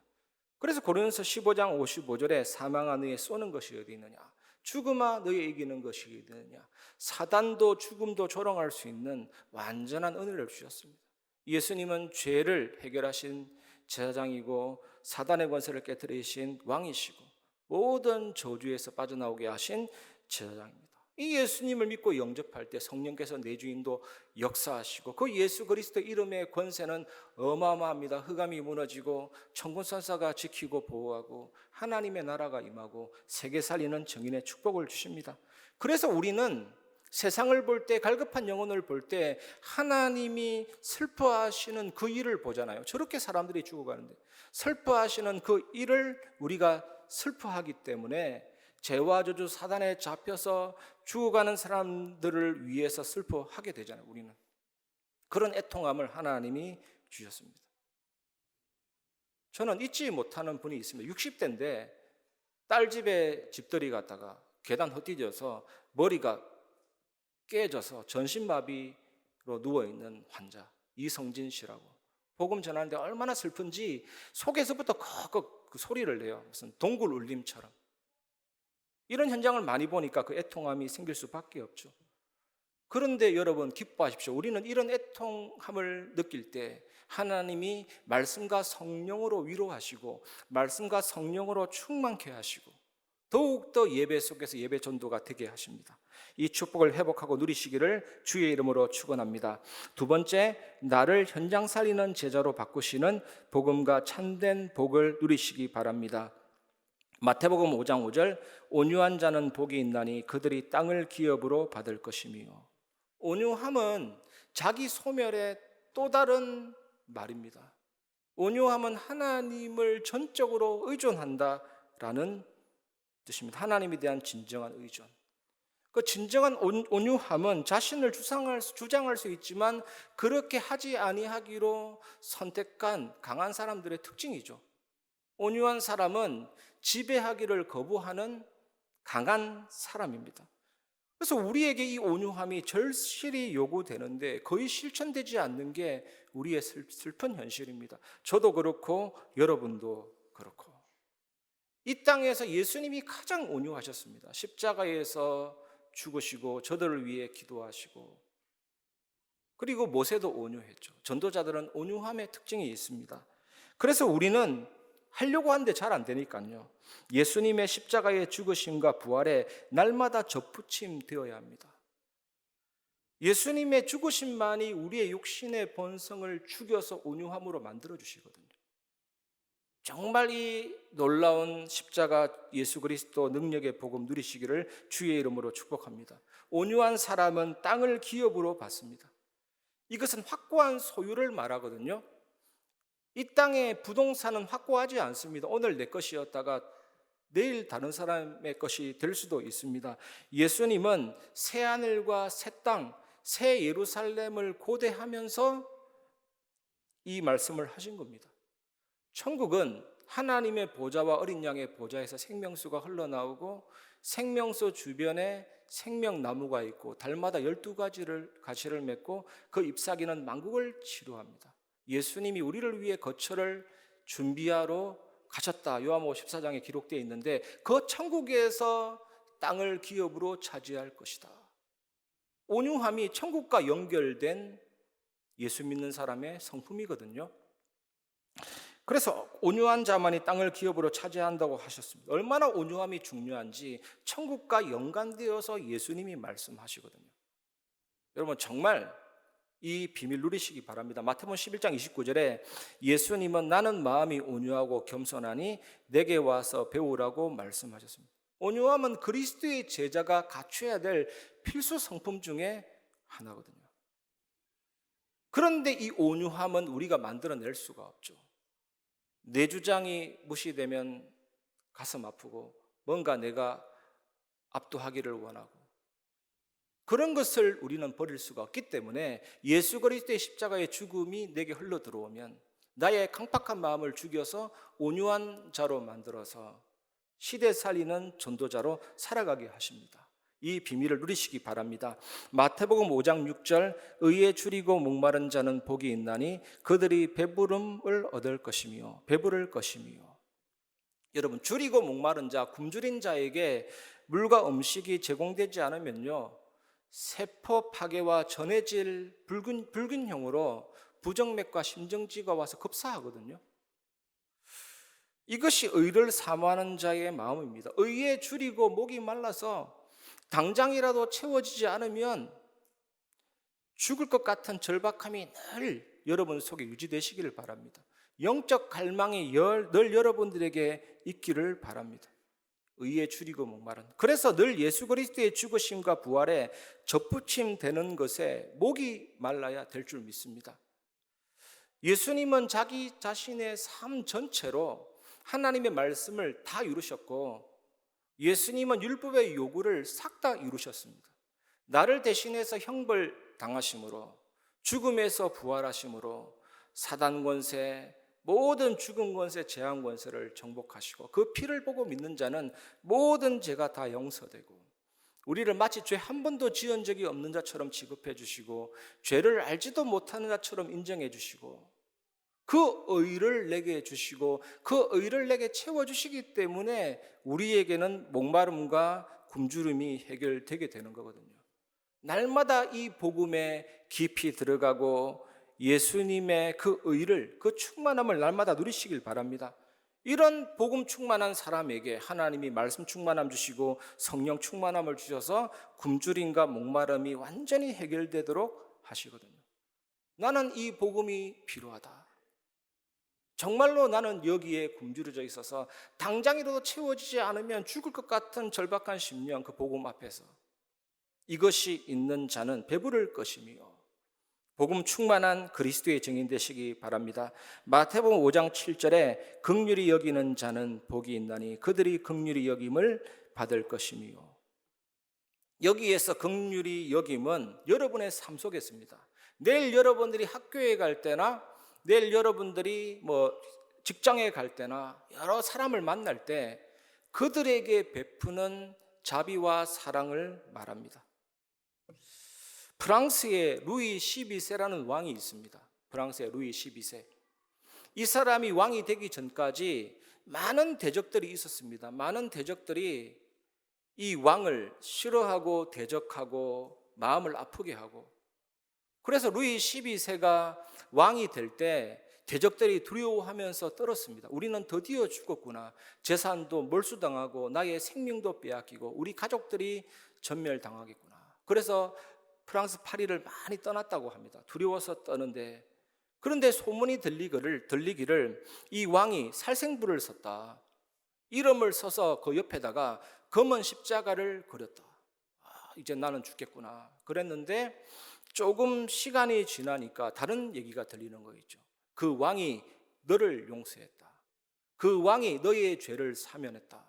E: 그래서 고린도서 15장 55절에 사망아 너의 쏘는 것이 어디 있느냐, 죽음아 너의 이기는 것이 어디 있느냐, 사단도 죽음도 조롱할 수 있는 완전한 은혜를 주셨습니다. 예수님은 죄를 해결하신 제사장이고 사단의 권세를 깨뜨리신 왕이시고 모든 저주에서 빠져나오게 하신 제사장입니다. 이 예수님을 믿고 영접할 때 성령께서 내 주인도 역사하시고 그 예수 그리스도 이름의 권세는 어마어마합니다. 흑암이 무너지고 천군천사가 지키고 보호하고 하나님의 나라가 임하고 세계 살리는 정인의 축복을 주십니다. 그래서 우리는 세상을 볼 때, 갈급한 영혼을 볼 때 하나님이 슬퍼하시는 그 일을 보잖아요. 저렇게 사람들이 죽어가는데 슬퍼하시는 그 일을 우리가 슬퍼하기 때문에 죄와 저주 사단에 잡혀서 죽어가는 사람들을 위해서 슬퍼하게 되잖아요. 우리는 그런 애통함을 하나님이 주셨습니다. 저는 잊지 못하는 분이 있습니다. 60대인데 딸 집에 집들이 갔다가 계단 헛디뎌서 머리가 깨져서 전신마비로 누워있는 환자 이성진 씨라고, 복음 전하는데 얼마나 슬픈지 속에서부터 그 소리를 내요. 무슨 동굴 울림처럼. 이런 현장을 많이 보니까 그 애통함이 생길 수밖에 없죠. 그런데 여러분 기뻐하십시오. 우리는 이런 애통함을 느낄 때 하나님이 말씀과 성령으로 위로하시고 말씀과 성령으로 충만케 하시고 더욱더 예배 속에서 예배 전도가 되게 하십니다. 이 축복을 회복하고 누리시기를 주의 이름으로 축원합니다. 두 번째, 나를 현장 살리는 제자로 바꾸시는 복음과 참된 복을 누리시기 바랍니다. 마태복음 5장 5절, 온유한 자는 복이 있나니 그들이 땅을 기업으로 받을 것이며. 온유함은 자기 소멸에 또 다른 말입니다. 온유함은 하나님을 전적으로 의존한다라는 뜻입니다. 하나님에 대한 진정한 의존. 그 진정한 온유함은 자신을 주장할 수 있지만 그렇게 하지 아니하기로 선택한 강한 사람들의 특징이죠. 온유한 사람은 지배하기를 거부하는 강한 사람입니다. 그래서 우리에게 이 온유함이 절실히 요구되는데 거의 실천되지 않는 게 우리의 슬픈 현실입니다. 저도 그렇고 여러분도 그렇고. 이 땅에서 예수님이 가장 온유하셨습니다. 십자가에서 죽으시고 저들을 위해 기도하시고, 그리고 모세도 온유했죠. 전도자들은 온유함의 특징이 있습니다. 그래서 우리는 하려고 하는데 잘 안 되니까요, 예수님의 십자가의 죽으심과 부활에 날마다 접붙임되어야 합니다. 예수님의 죽으심만이 우리의 육신의 본성을 죽여서 온유함으로 만들어 주시거든요. 정말 이 놀라운 십자가 예수 그리스도 능력의 복음 누리시기를 주의 이름으로 축복합니다. 온유한 사람은 땅을 기업으로 받습니다. 이것은 확고한 소유를 말하거든요. 이 땅의 부동산은 확고하지 않습니다. 오늘 내 것이었다가 내일 다른 사람의 것이 될 수도 있습니다. 예수님은 새 하늘과 새 땅, 새 예루살렘을 고대하면서 이 말씀을 하신 겁니다. 천국은 하나님의 보좌와 어린 양의 보좌에서 생명수가 흘러나오고 생명수 주변에 생명나무가 있고 달마다 12가지를 가시를 맺고 그 잎사귀는 만국을 치루합니다. 예수님이 우리를 위해 거처를 준비하러 가셨다. 요한복음 14장에 기록되어 있는데 그 천국에서 땅을 기업으로 차지할 것이다. 온유함이 천국과 연결된 예수 믿는 사람의 성품이거든요. 그래서 온유한 자만이 땅을 기업으로 차지한다고 하셨습니다. 얼마나 온유함이 중요한지 천국과 연관되어서 예수님이 말씀하시거든요. 여러분 정말 이 비밀 누리시기 바랍니다. 마태복음 11장 29절에 예수님은 나는 마음이 온유하고 겸손하니 내게 와서 배우라고 말씀하셨습니다. 온유함은 그리스도의 제자가 갖춰야 될 필수 성품 중에 하나거든요. 그런데 이 온유함은 우리가 만들어낼 수가 없죠. 내 주장이 무시되면 가슴 아프고 뭔가 내가 압도하기를 원하고, 그런 것을 우리는 버릴 수가 없기 때문에 예수 그리스도의 십자가의 죽음이 내게 흘러 들어오면 나의 강팍한 마음을 죽여서 온유한 자로 만들어서 시대 살리는 전도자로 살아가게 하십니다. 이 비밀을 누리시기 바랍니다. 마태복음 5장 6절 의에 줄이고 목마른 자는 복이 있나니 그들이 배부름을 얻을 것이며 배부를 것이며. 여러분 줄이고 목마른 자, 굶주린 자에게 물과 음식이 제공되지 않으면요 세포 파괴와 전해질 불균형으로 부정맥과 심정지가 와서 급사하거든요. 이것이 의를 사모하는 자의 마음입니다. 의에 줄이고 목이 말라서 당장이라도 채워지지 않으면 죽을 것 같은 절박함이 늘 여러분 속에 유지되시기를 바랍니다. 영적 갈망이 늘 여러분들에게 있기를 바랍니다. 의에 줄이고 목마른. 그래서 늘 예수 그리스도의 죽으심과 부활에 접붙임되는 것에 목이 말라야 될 줄 믿습니다. 예수님은 자기 자신의 삶 전체로 하나님의 말씀을 다 이루셨고 예수님은 율법의 요구를 싹 다 이루셨습니다. 나를 대신해서 형벌 당하심으로 죽음에서 부활하심으로 사단 권세, 모든 죽음 권세, 재앙 권세를 정복하시고 그 피를 보고 믿는 자는 모든 죄가 다 용서되고 우리를 마치 죄 한 번도 지은 적이 없는 자처럼 취급해 주시고 죄를 알지도 못하는 자처럼 인정해 주시고 그 의를 내게 주시고 그 의를 내게 채워주시기 때문에 우리에게는 목마름과 굶주림이 해결되게 되는 거거든요. 날마다 이 복음에 깊이 들어가고 예수님의 그 의를, 그 충만함을 날마다 누리시길 바랍니다. 이런 복음 충만한 사람에게 하나님이 말씀 충만함 주시고 성령 충만함을 주셔서 굶주림과 목마름이 완전히 해결되도록 하시거든요. 나는 이 복음이 필요하다. 정말로 나는 여기에 굶주려져 있어서 당장이라도 채워지지 않으면 죽을 것 같은 절박한 심령, 그 복음 앞에서 이것이 있는 자는 배부를 것이며 복음 충만한 그리스도의 증인 되시기 바랍니다. 마태복음 5장 7절에 긍휼히 여기는 자는 복이 있나니 그들이 긍휼히 여김을 받을 것이며, 여기에서 긍휼히 여김은 여러분의 삶 속에 있습니다. 내일 여러분들이 학교에 갈 때나 내일 여러분들이 직장에 갈 때나 여러 사람을 만날 때 그들에게 베푸는 자비와 사랑을 말합니다. 프랑스에 루이 12세라는 왕이 있습니다. 프랑스의 루이 12세. 이 사람이 왕이 되기 전까지 많은 대적들이 있었습니다. 많은 대적들이 이 왕을 싫어하고 대적하고 마음을 아프게 하고, 그래서 루이 12세가 왕이 될 때 대적들이 두려워하면서 떨었습니다. 우리는 드디어 죽었구나. 재산도 몰수당하고 나의 생명도 빼앗기고 우리 가족들이 전멸당하겠구나. 그래서 프랑스 파리를 많이 떠났다고 합니다. 두려워서 떠는데, 그런데 소문이 들리기를 이 왕이 살생부를 썼다. 이름을 써서 그 옆에다가 검은 십자가를 그렸다. 이제 나는 죽겠구나 그랬는데, 조금 시간이 지나니까 다른 얘기가 들리는 거 있죠. 그 왕이 너를 용서했다. 그 왕이 너의 죄를 사면했다.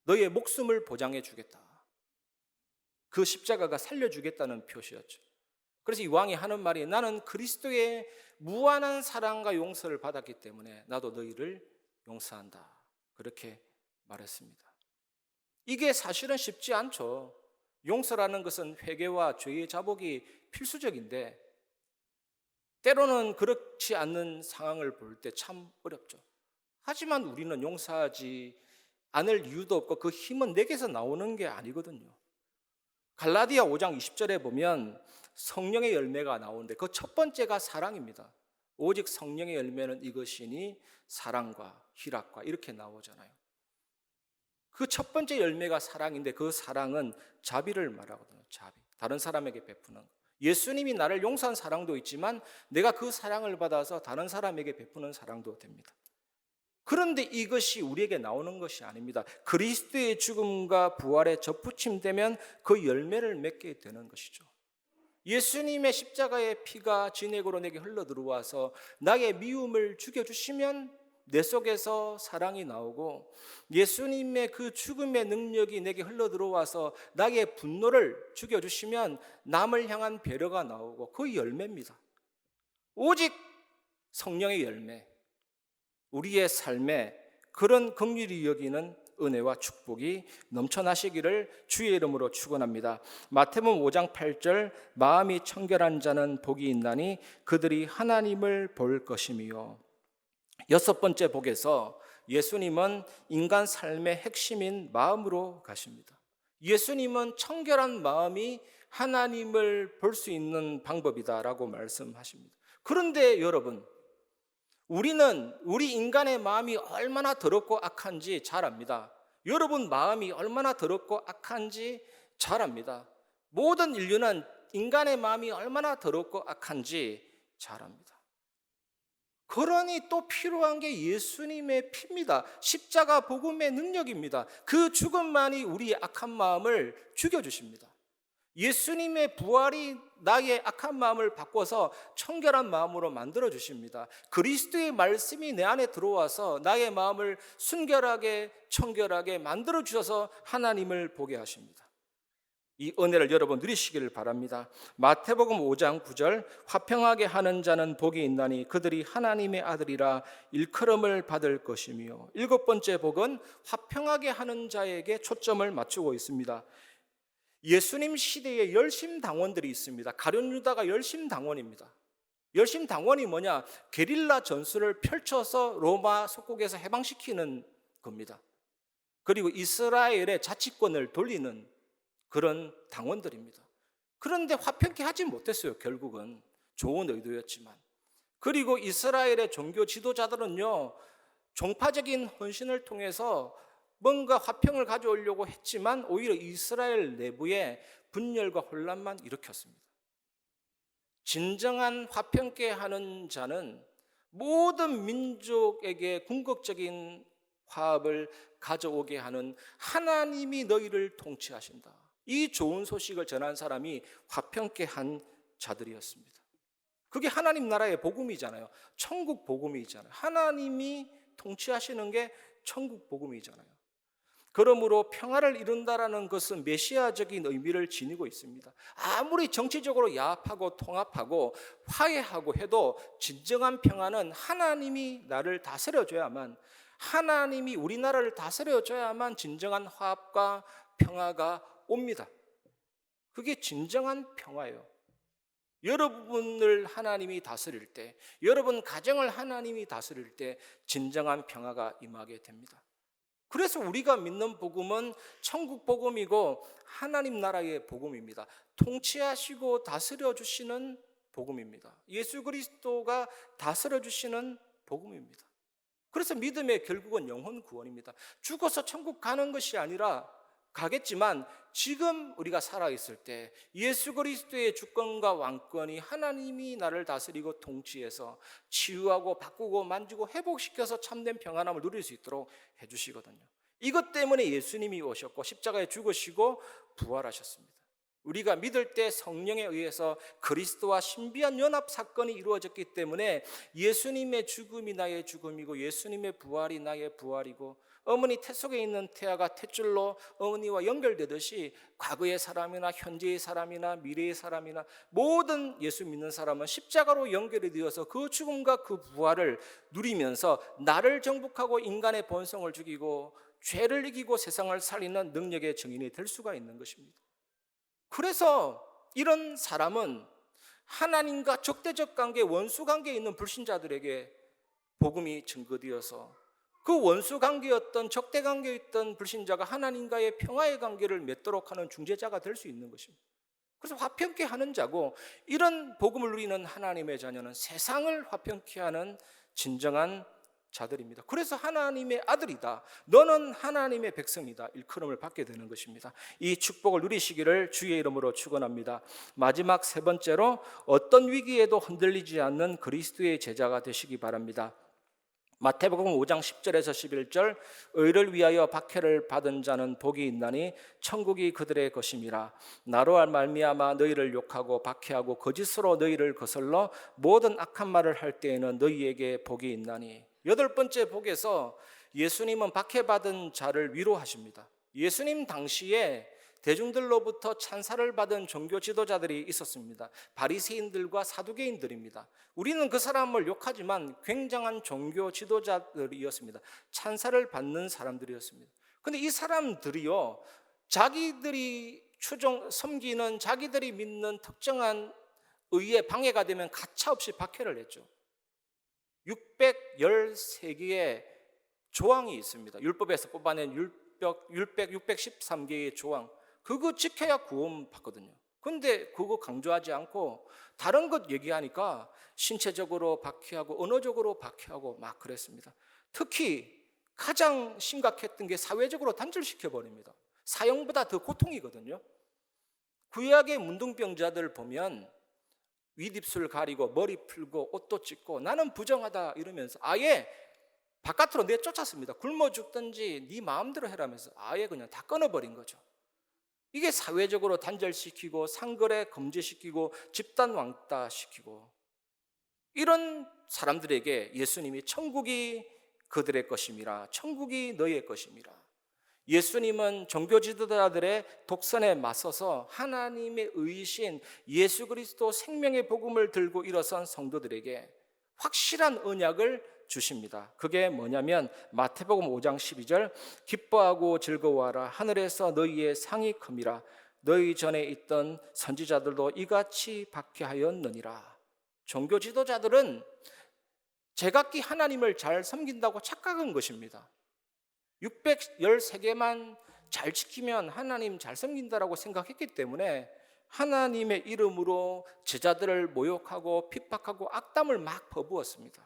E: 너의 목숨을 보장해 주겠다. 그 십자가가 살려주겠다는 표시였죠. 그래서 이 왕이 하는 말이, 나는 그리스도의 무한한 사랑과 용서를 받았기 때문에 나도 너희를 용서한다. 그렇게 말했습니다. 이게 사실은 쉽지 않죠. 용서라는 것은 회개와 죄의 자복이 필수적인데 때로는 그렇지 않는 상황을 볼 때 참 어렵죠. 하지만 우리는 용서하지 않을 이유도 없고 그 힘은 내게서 나오는 게 아니거든요. 갈라디아 5장 20절에 보면 성령의 열매가 나오는데 그 첫 번째가 사랑입니다. 오직 성령의 열매는 이것이니 사랑과 희락과 이렇게 나오잖아요. 그 첫 번째 열매가 사랑인데 그 사랑은 자비를 말하거든요. 자비. 다른 사람에게 베푸는 것. 예수님이 나를 용서한 사랑도 있지만 내가 그 사랑을 받아서 다른 사람에게 베푸는 사랑도 됩니다. 그런데 이것이 우리에게 나오는 것이 아닙니다. 그리스도의 죽음과 부활에 접붙임되면 그 열매를 맺게 되는 것이죠. 예수님의 십자가의 피가 진액으로 내게 흘러 들어와서 나의 미움을 죽여주시면 내 속에서 사랑이 나오고, 예수님의 그 죽음의 능력이 내게 흘러 들어와서 나의 분노를 죽여주시면 남을 향한 배려가 나오고, 그 열매입니다. 오직 성령의 열매, 우리의 삶에 그런 긍휼히 여기는 은혜와 축복이 넘쳐나시기를 주의 이름으로 축원합니다. 마태복음 5장 8절, 마음이 청결한 자는 복이 있나니 그들이 하나님을 볼 것이며. 여섯 번째 복에서 예수님은 인간 삶의 핵심인 마음으로 가십니다. 예수님은 청결한 마음이 하나님을 볼 수 있는 방법이다라고 말씀하십니다. 그런데 여러분, 우리 인간의 마음이 얼마나 더럽고 악한지 잘 압니다. 여러분 마음이 얼마나 더럽고 악한지 잘 압니다. 모든 인류는 인간의 마음이 얼마나 더럽고 악한지 잘 압니다. 그러니 또 필요한 게 예수님의 피입니다. 십자가 복음의 능력입니다. 그 죽음만이 우리의 악한 마음을 죽여주십니다. 예수님의 부활이 나의 악한 마음을 바꿔서 청결한 마음으로 만들어 주십니다. 그리스도의 말씀이 내 안에 들어와서 나의 마음을 순결하게 청결하게 만들어 주셔서 하나님을 보게 하십니다. 이 은혜를 여러분 누리시기를 바랍니다. 마태복음 5장 9절, 화평하게 하는 자는 복이 있나니 그들이 하나님의 아들이라 일컬음을 받을 것이며. 일곱 번째 복은 화평하게 하는 자에게 초점을 맞추고 있습니다. 예수님 시대에 열심당원들이 있습니다. 가룟 유다가 열심당원입니다. 열심당원이 뭐냐? 게릴라 전술을 펼쳐서 로마 속국에서 해방시키는 겁니다. 그리고 이스라엘의 자치권을 돌리는 그런 당원들입니다. 그런데 화평케 하지 못했어요. 결국은 좋은 의도였지만. 그리고 이스라엘의 종교 지도자들은요, 종파적인 헌신을 통해서 뭔가 화평을 가져오려고 했지만 오히려 이스라엘 내부에 분열과 혼란만 일으켰습니다. 진정한 화평케 하는 자는 모든 민족에게 궁극적인 화합을 가져오게 하는 하나님이 너희를 통치하신다. 이 좋은 소식을 전한 사람이 화평케 한 자들이었습니다. 그게 하나님 나라의 복음이잖아요. 천국 복음이잖아요. 하나님이 통치하시는 게 천국 복음이잖아요. 그러므로 평화를 이룬다라는 것은 메시아적인 의미를 지니고 있습니다. 아무리 정치적으로 야합하고 통합하고 화해하고 해도 진정한 평화는 하나님이 나를 다스려줘야만, 하나님이 우리나라를 다스려줘야만 진정한 화합과 평화가 옵니다. 그게 진정한 평화예요. 여러분을 하나님이 다스릴 때, 여러분 가정을 하나님이 다스릴 때 진정한 평화가 임하게 됩니다. 그래서 우리가 믿는 복음은 천국 복음이고 하나님 나라의 복음입니다. 통치하시고 다스려 주시는 복음입니다. 예수 그리스도가 다스려 주시는 복음입니다. 그래서 믿음의 결국은 영혼 구원입니다. 죽어서 천국 가는 것이 아니라, 가겠지만 지금 우리가 살아있을 때 예수 그리스도의 주권과 왕권이, 하나님이 나를 다스리고 통치해서 치유하고 바꾸고 만지고 회복시켜서 참된 평안함을 누릴 수 있도록 해주시거든요. 이것 때문에 예수님이 오셨고 십자가에 죽으시고 부활하셨습니다. 우리가 믿을 때 성령에 의해서 그리스도와 신비한 연합 사건이 이루어졌기 때문에 예수님의 죽음이 나의 죽음이고 예수님의 부활이 나의 부활이고, 어머니 태 속에 있는 태아가 탯줄로 어머니와 연결되듯이 과거의 사람이나 현재의 사람이나 미래의 사람이나 모든 예수 믿는 사람은 십자가로 연결이 되어서 그 죽음과 그 부활을 누리면서 나를 정복하고 인간의 본성을 죽이고 죄를 이기고 세상을 살리는 능력의 증인이 될 수가 있는 것입니다. 그래서 이런 사람은 하나님과 적대적 관계, 원수 관계에 있는 불신자들에게 복음이 증거되어서 그 원수 관계였던, 적대 관계였던 불신자가 하나님과의 평화의 관계를 맺도록 하는 중재자가 될 수 있는 것입니다. 그래서 화평케 하는 자고, 이런 복음을 누리는 하나님의 자녀는 세상을 화평케 하는 진정한 자들입니다. 그래서 하나님의 아들이다, 너는 하나님의 백성이다, 일컬음을 받게 되는 것입니다. 이 축복을 누리시기를 주의 이름으로 축원합니다. 마지막 세 번째로, 어떤 위기에도 흔들리지 않는 그리스도의 제자가 되시기 바랍니다. 마태복음 5장 10절에서 11절, 의를 위하여 박해를 받은 자는 복이 있나니 천국이 그들의 것임이라. 나로 말미암아 너희를 욕하고 박해하고 거짓으로 너희를 거슬러 모든 악한 말을 할 때에는 너희에게 복이 있나니. 여덟 번째 복에서 예수님은 박해받은 자를 위로하십니다. 예수님 당시에 대중들로부터 찬사를 받은 종교 지도자들이 있었습니다. 바리새인들과 사두개인들입니다. 우리는 그 사람을 욕하지만 굉장한 종교 지도자들이었습니다. 찬사를 받는 사람들이었습니다. 그런데 이 사람들이요, 자기들이 섬기는, 자기들이 믿는 특정한 의에 방해가 되면 가차없이 박해를 했죠. 613개의 조항이 있습니다. 율법에서 뽑아낸 613개의 조항, 그거 지켜야 구원받거든요. 그런데 그거 강조하지 않고 다른 것 얘기하니까 신체적으로 박해하고 언어적으로 박해하고 막 그랬습니다. 특히 가장 심각했던 게 사회적으로 단절시켜버립니다. 사형보다 더 고통이거든요. 구약의 문둥병자들 보면 윗입술 가리고 머리 풀고 옷도 찢고 나는 부정하다 이러면서 아예 바깥으로 내쫓았습니다. 굶어 죽든지 네 마음대로 해라면서 아예 그냥 다 끊어버린 거죠. 이게 사회적으로 단절시키고 상거래 금지시키고 집단 왕따시키고, 이런 사람들에게 예수님이 천국이 그들의 것임이라, 천국이 너희의 것임이라. 예수님은 종교 지도자들의 독선에 맞서서 하나님의 의이신 예수 그리스도 생명의 복음을 들고 일어선 성도들에게 확실한 언약을 주십니다. 그게 뭐냐면 마태복음 5장 12절, 기뻐하고 즐거워하라, 하늘에서 너희의 상이 큼이라. 너희 전에 있던 선지자들도 이같이 박해하였느니라. 종교 지도자들은 제각기 하나님을 잘 섬긴다고 착각한 것입니다. 613개만 잘 지키면 하나님 잘 섬긴다라고 생각했기 때문에 하나님의 이름으로 제자들을 모욕하고 핍박하고 악담을 막 퍼부었습니다.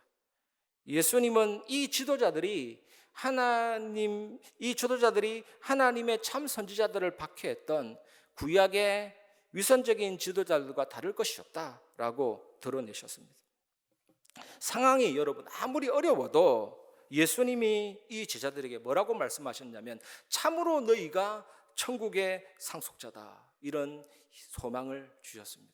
E: 예수님은 이 지도자들이 하나님의 참 선지자들을 박해했던 구약의 위선적인 지도자들과 다를 것이 없다라고 드러내셨습니다. 상황이 여러분 아무리 어려워도 예수님이 이 제자들에게 뭐라고 말씀하셨냐면 참으로 너희가 천국의 상속자다, 이런 소망을 주셨습니다.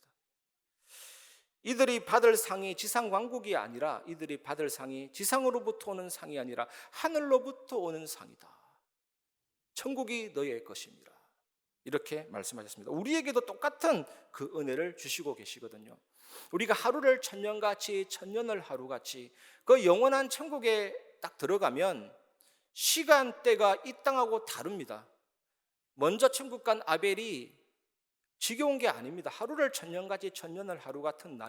E: 이들이 받을 상이 지상 왕국이 아니라, 이들이 받을 상이 지상으로부터 오는 상이 아니라 하늘로부터 오는 상이다. 천국이 너희의 것입니다. 이렇게 말씀하셨습니다. 우리에게도 똑같은 그 은혜를 주시고 계시거든요. 우리가 하루를 천년같이, 천년을 하루같이 그 영원한 천국에 딱 들어가면 시간대가 이 땅하고 다릅니다. 먼저 천국 간 아벨이 지겨운 게 아닙니다. 하루를 천년같이, 천년을 하루 같은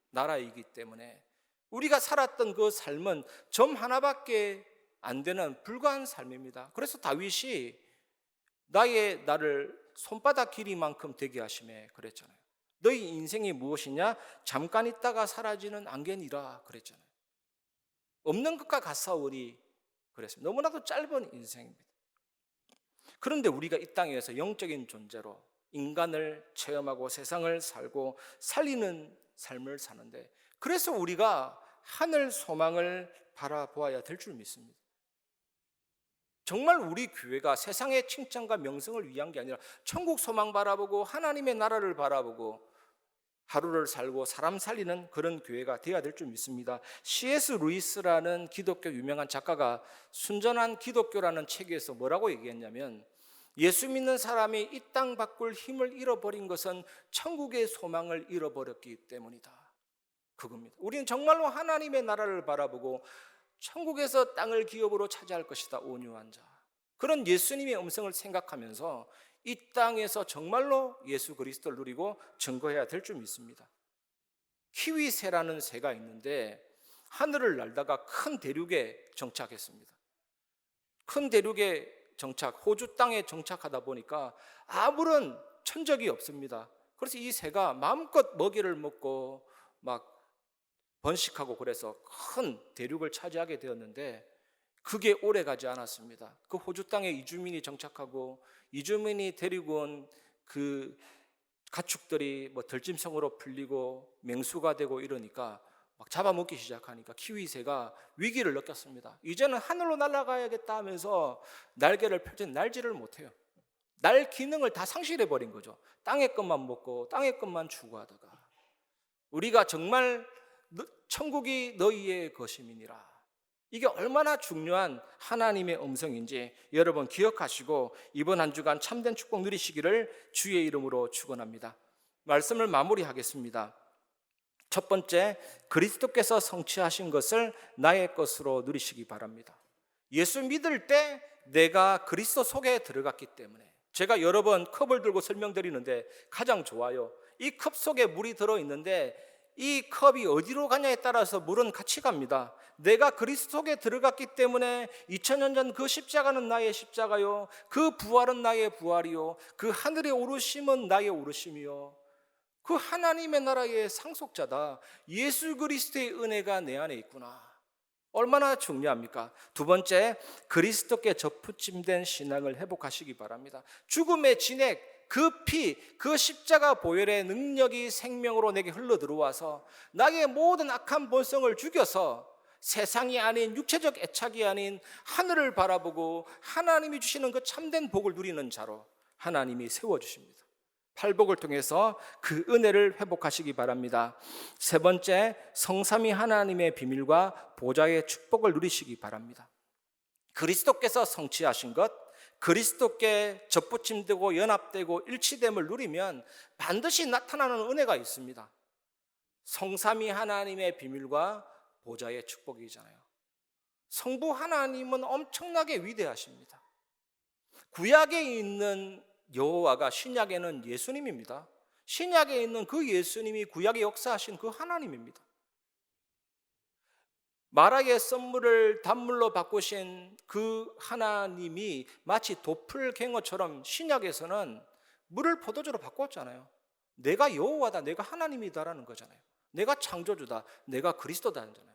E: 나라이기 때문에 우리가 살았던 그 삶은 점 하나밖에 안 되는 불과한 삶입니다. 그래서 다윗이 나를 손바닥 길이만큼 되게 하시매 그랬잖아요. 너희 인생이 무엇이냐? 잠깐 있다가 사라지는 안개니라 그랬잖아요. 없는 것과 같사오니 그랬습니다. 너무나도 짧은 인생입니다. 그런데 우리가 이 땅에서 영적인 존재로 인간을 체험하고 세상을 살고 살리는 삶을 사는데, 그래서 우리가 하늘 소망을 바라보아야 될 줄 믿습니다. 정말 우리 교회가 세상의 칭찬과 명성을 위한 게 아니라 천국 소망 바라보고 하나님의 나라를 바라보고 하루를 살고 사람 살리는 그런 교회가 되어야 될 줄 믿습니다. C.S. 루이스라는 기독교 유명한 작가가 순전한 기독교라는 책에서 뭐라고 얘기했냐면, 예수 믿는 사람이 이 땅 바꿀 힘을 잃어버린 것은 천국의 소망을 잃어버렸기 때문이다. 그겁니다. 우리는 정말로 하나님의 나라를 바라보고 천국에서 땅을 기업으로 차지할 것이다. 온유한 자. 그런 예수님의 음성을 생각하면서 이 땅에서 정말로 예수 그리스도를 누리고 증거해야 될 줄 믿습니다. 키위새라는 새가 있는데 하늘을 날다가 큰 대륙에 정착했습니다. 큰 대륙에 호주 땅에 정착하다 보니까 아무런 천적이 없습니다. 그래서 이 새가 마음껏 먹이를 먹고 막 번식하고 그래서 큰 대륙을 차지하게 되었는데, 그게 오래 가지 않았습니다. 그 호주 땅에 이주민이 정착하고 이주민이 데리고 온 그 가축들이 뭐 들짐승으로 풀리고 맹수가 되고 이러니까 막 잡아먹기 시작하니까 키위새가 위기를 느꼈습니다. 이제는 하늘로 날아가야겠다 하면서 날개를 펼쳤는데 날지를 못해요. 날 기능을 다 상실해버린 거죠. 땅의 것만 먹고 땅의 것만 추구하다가. 우리가 정말 천국이 너희의 것임이니라, 이게 얼마나 중요한 하나님의 음성인지 여러분 기억하시고 이번 한 주간 참된 축복 누리시기를 주의 이름으로 축원합니다. 말씀을 마무리하겠습니다. 첫 번째, 그리스도께서 성취하신 것을 나의 것으로 누리시기 바랍니다. 예수 믿을 때 내가 그리스도 속에 들어갔기 때문에, 제가 여러 번 컵을 들고 설명드리는데 가장 좋아요. 이 컵 속에 물이 들어있는데 이 컵이 어디로 가냐에 따라서 물은 같이 갑니다. 내가 그리스도 속에 들어갔기 때문에 2000년 전 그 십자가는 나의 십자가요, 그 부활은 나의 부활이요, 그 하늘의 오르심은 나의 오르심이요, 그 하나님의 나라의 상속자다. 예수 그리스도의 은혜가 내 안에 있구나. 얼마나 중요합니까? 두 번째, 그리스도께 접붙임된 신앙을 회복하시기 바랍니다. 죽음의 진액, 그 피, 그 십자가 보혈의 능력이 생명으로 내게 흘러 들어와서 나의 모든 악한 본성을 죽여서 세상이 아닌, 육체적 애착이 아닌 하늘을 바라보고 하나님이 주시는 그 참된 복을 누리는 자로 하나님이 세워주십니다. 팔복을 통해서 그 은혜를 회복하시기 바랍니다. 세 번째, 성삼위 하나님의 비밀과 보좌의 축복을 누리시기 바랍니다. 그리스도께서 성취하신 것, 그리스도께 접붙임되고 연합되고 일치됨을 누리면 반드시 나타나는 은혜가 있습니다. 성삼위 하나님의 비밀과 보좌의 축복이잖아요. 성부 하나님은 엄청나게 위대하십니다. 구약에 있는 여호와가 신약에는 예수님입니다. 신약에 있는 그 예수님이 구약에 역사하신 그 하나님입니다. 마라의 썬물을 단물로 바꾸신 그 하나님이 마치 도플갱어처럼 신약에서는 물을 포도주로 바꿨잖아요. 내가 여호와다, 내가 하나님이다라는 거잖아요. 내가 창조주다, 내가 그리스도다잖아요.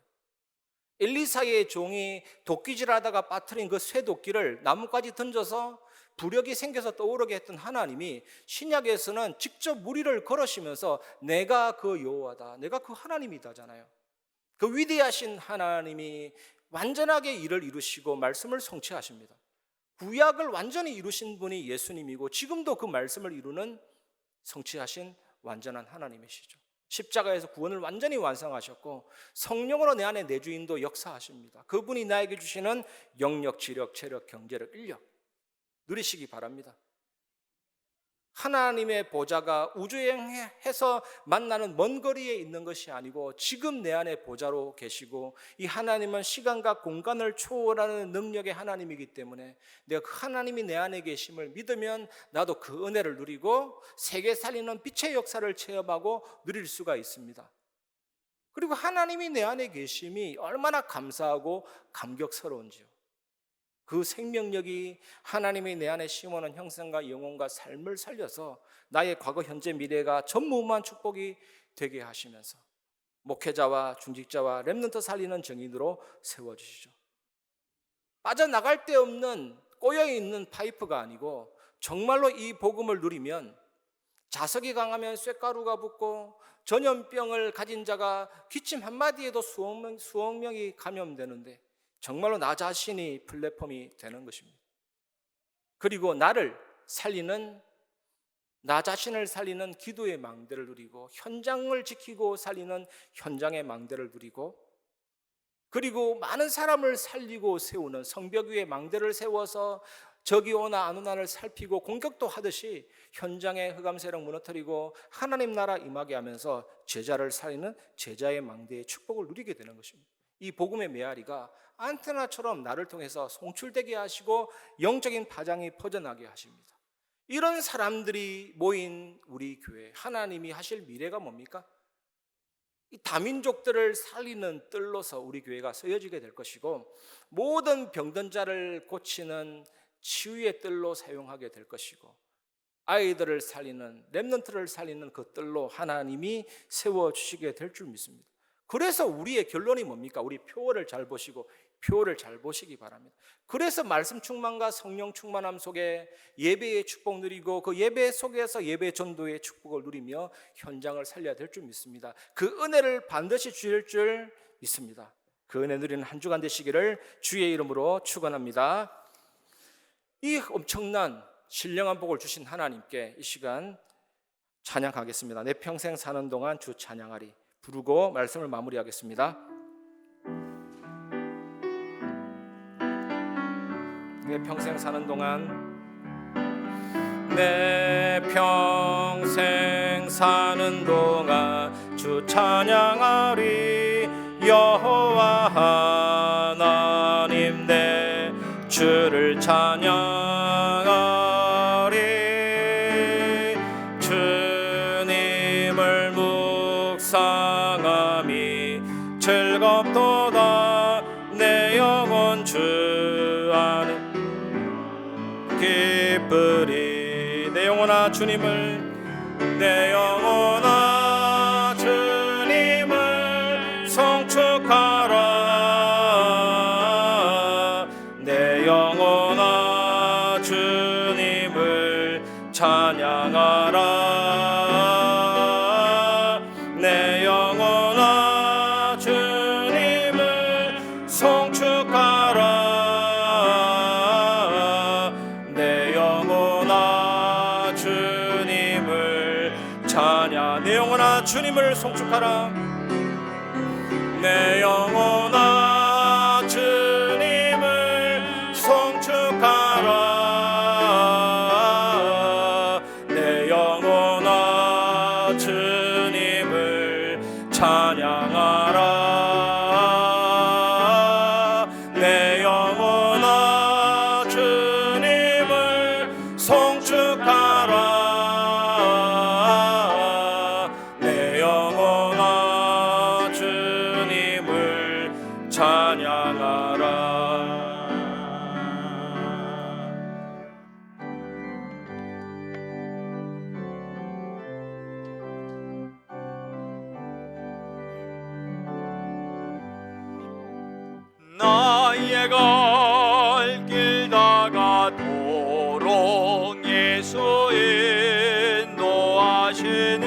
E: 엘리사의 종이 도끼질하다가 빠뜨린 그 쇠도끼를 나무까지 던져서 부력이 생겨서 떠오르게 했던 하나님이 신약에서는 직접 물 위를 걸으시면서 내가 그 여호와다, 내가 그 하나님이다잖아요. 그 위대하신 하나님이 완전하게 일을 이루시고 말씀을 성취하십니다. 구약을 완전히 이루신 분이 예수님이고 지금도 그 말씀을 이루는 성취하신 완전한 하나님이시죠. 십자가에서 구원을 완전히 완성하셨고 성령으로 내 안에 내주인도 역사하십니다. 그분이 나에게 주시는 영력, 지력, 체력, 경제력, 인력 누리시기 바랍니다. 하나님의 보좌가 우주여행해서 만나는 먼 거리에 있는 것이 아니고 지금 내 안에 보좌로 계시고, 이 하나님은 시간과 공간을 초월하는 능력의 하나님이기 때문에 내가 그 하나님이 내 안에 계심을 믿으면 나도 그 은혜를 누리고 세계 살리는 빛의 역사를 체험하고 누릴 수가 있습니다. 그리고 하나님이 내 안에 계심이 얼마나 감사하고 감격스러운지요. 그 생명력이 하나님이 내 안에 심어놓은 형상과 영혼과 삶을 살려서 나의 과거, 현재, 미래가 전무후무한 축복이 되게 하시면서 목회자와 중직자와 렘넌트 살리는 정인으로 세워주시죠. 빠져나갈 데 없는 꼬여있는 파이프가 아니고 정말로 이 복음을 누리면 자석이 강하면 쇳가루가 붙고 전염병을 가진 자가 기침 한마디에도 수억 명이 감염되는데 정말로 나 자신이 플랫폼이 되는 것입니다. 그리고 나를 살리는, 나 자신을 살리는 기도의 망대를 누리고 현장을 지키고 살리는 현장의 망대를 누리고, 그리고 많은 사람을 살리고 세우는 성벽 위에 망대를 세워서 적이 오나 안 오나를 살피고 공격도 하듯이 현장의 흑암 세력 무너뜨리고 하나님 나라 임하게 하면서 제자를 살리는 제자의 망대의 축복을 누리게 되는 것입니다. 이 복음의 메아리가 안테나처럼 나를 통해서 송출되게 하시고 영적인 파장이 퍼져나게 하십니다. 이런 사람들이 모인 우리 교회, 하나님이 하실 미래가 뭡니까? 이 다민족들을 살리는 뜰로서 우리 교회가 쓰여지게 될 것이고, 모든 병든 자를 고치는 치유의 뜰로 사용하게 될 것이고, 아이들을 살리는, 렘넌트를 살리는 그 뜰로 하나님이 세워주시게 될 줄 믿습니다. 그래서 우리의 결론이 뭡니까? 우리 표어를 잘 보시고 표어를 잘 보시기 바랍니다. 그래서 말씀 충만과 성령 충만함 속에 예배의 축복 누리고 그 예배 속에서 예배 전도의 축복을 누리며 현장을 살려야 될 줄 믿습니다. 그 은혜를 반드시 주실 줄 믿습니다. 그 은혜 누리는 한 주간 되시기를 주의 이름으로 축원합니다. 이 엄청난 신령한 복을 주신 하나님께 이 시간 찬양하겠습니다. 내 평생 사는 동안 주 찬양하리 부르고 말씀을 마무리하겠습니다. 내 평생 사는 동안, 내 평생 사는 동안 주 찬양하리. 여호와 하나님 내 주를 찬양하리. 주님을 묵상함이 즐겁도다. 내 영혼 주 안에 기쁘리. 내 영혼아 주님을, 내 영혼아 주님을 송축하라. 내 영혼아 주님을 찬양하라. 내 영혼아 주님을 송축하라. 내 영혼아 주님을 송축하라. 내 영혼아 주님을 송축하라. 내 영혼아 주님을 찬양하라. 내 영혼아 주님을 송축하라.
B: 나의 갈 길 다가 도록 예수 인도하시니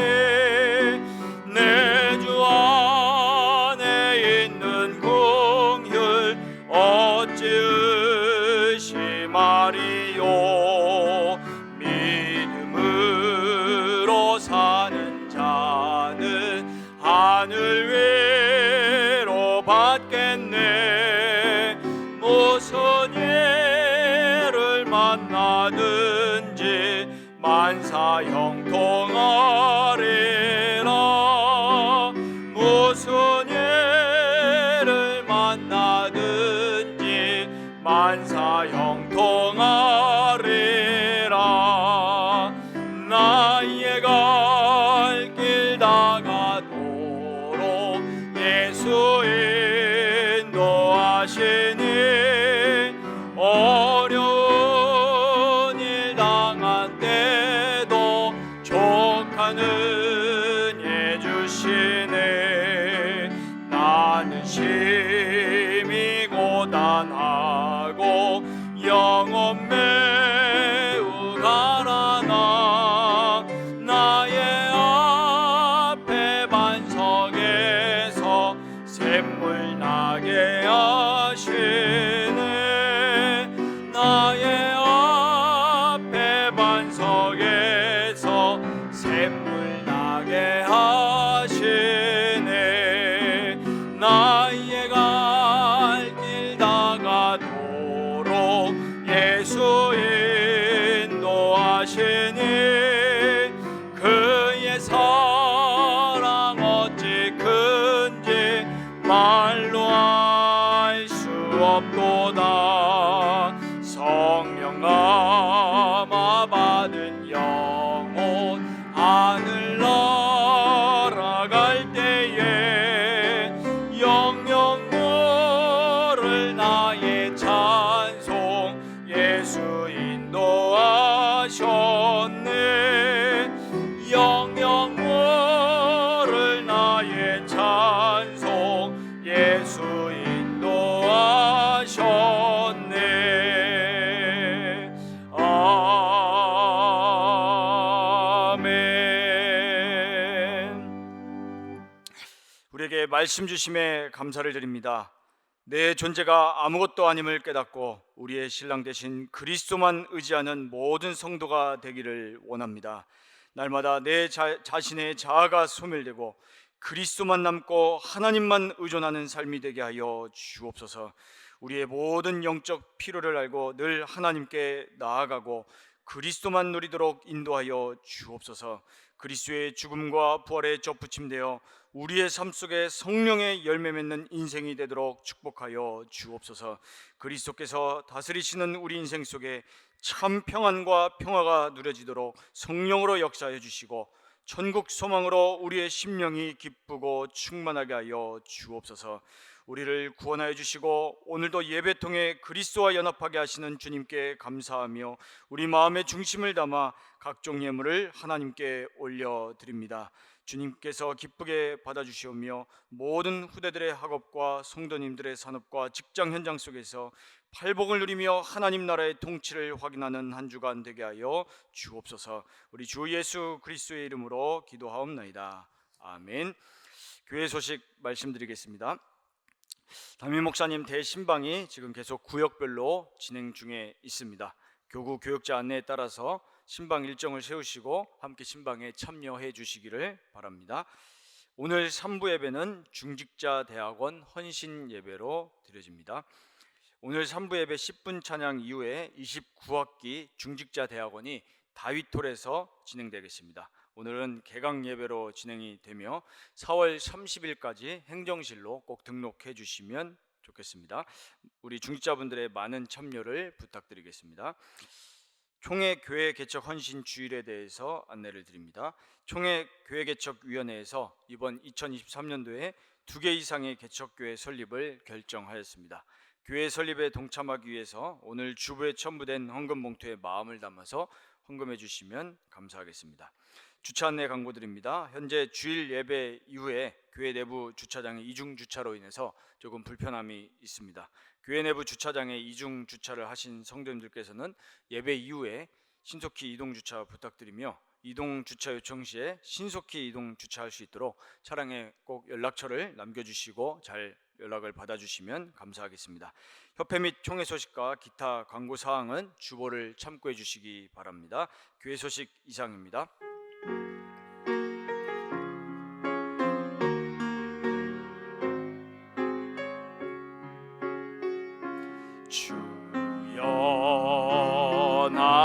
B: 내 주 안에 있는 긍휼 어찌 의심하리요. 믿음으로 사는 자는 하늘 위로 받겠네. 무슨 일을 만나든지 만사 형통하리라. 무슨 일을 만나든지 만사 형통하리라. 나의 갈 길 다가도록 예수 인도하시니 어려운 일 당한 때도 족한 은혜 주시네. 나는 심히 고단하고 영혼 매우 가라나 나의 앞에 반석에서 샘물 나게 하시네. 나의 앞에 반석에서 샘물 나게 하시네. 나의 갈 길 다가도록 예수 인도하시니 그의 사랑 어찌 큰지 말로 알 수 없도다. 성령 감화 받은 영혼 하늘 날아갈 때에 영영 모를 나의 찬송 예수 인도하셨네. 영영 모를 나의 찬송 예수 인도하셨네. 아멘.
C: 우리에게 말씀 주심에 감사를 드립니다. 내 존재가 아무것도 아님을 깨닫고 우리의 신랑 되신 그리스도만 의지하는 모든 성도가 되기를 원합니다. 날마다 내 자신의 자아가 소멸되고 그리스도만 남고 하나님만 의존하는 삶이 되게 하여 주옵소서. 우리의 모든 영적 필요를 알고 늘 하나님께 나아가고 그리스도만 누리도록 인도하여 주옵소서. 그리스도의 죽음과 부활에 접붙임되어 우리의 삶 속에 성령의 열매 맺는 인생이 되도록 축복하여 주옵소서. 그리스도께서 다스리시는 우리 인생 속에 참 평안과 평화가 누려지도록 성령으로 역사해 주시고 천국 소망으로 우리의 심령이 기쁘고 충만하게 하여 주옵소서. 우리를 구원하여 주시고 오늘도 예배통에 그리스도와 연합하게 하시는 주님께 감사하며 우리 마음의 중심을 담아 각종 예물을 하나님께 올려드립니다. 주님께서 기쁘게 받아주시오며 모든 후대들의 학업과 성도님들의 산업과 직장 현장 속에서 팔복을 누리며 하나님 나라의 통치를 확인하는 한 주간 되게 하여 주옵소서. 우리 주 예수 그리스도의 이름으로 기도하옵나이다. 아멘. 교회 소식 말씀드리겠습니다. 담임 목사님 대신방이 지금 계속 구역별로 진행 중에 있습니다. 교구 교역자 안내에 따라서 신방 일정을 세우시고 함께 신방에 참여해 주시기를 바랍니다. 오늘 3부 예배는 중직자 대학원 헌신 예배로 드려집니다. 오늘 3부 예배 10분 찬양 이후에 29학기 중직자 대학원이 다윗홀에서 진행되겠습니다. 오늘은 개강 예배로 진행이 되며 4월 30일까지 행정실로 꼭 등록해 주시면 좋겠습니다. 우리 중직자분들의 많은 참여를 부탁드리겠습니다. 총회 교회 개척 헌신 주일에 대해서 안내를 드립니다. 총회 교회 개척 위원회에서 이번 2023년도에 2개 이상의 개척교회 설립을 결정하였습니다. 교회 설립에 동참하기 위해서 오늘 주부에 첨부된 헌금 봉투에 마음을 담아서 헌금해 주시면 감사하겠습니다. 주차 안내 광고드립니다. 현재 주일 예배 이후에 교회 내부 주차장의 이중 주차로 인해서 조금 불편함이 있습니다. 교회 내부 주차장에 이중 주차를 하신 성도님들께서는 예배 이후에 신속히 이동 주차 부탁드리며 이동 주차 요청 시에 신속히 이동 주차할 수 있도록 차량에 꼭 연락처를 남겨주시고 잘 연락을 받아주시면 감사하겠습니다. 협회 및 총회 소식과 기타 광고 사항은 주보를 참고해 주시기 바랍니다. 교회 소식 이상입니다.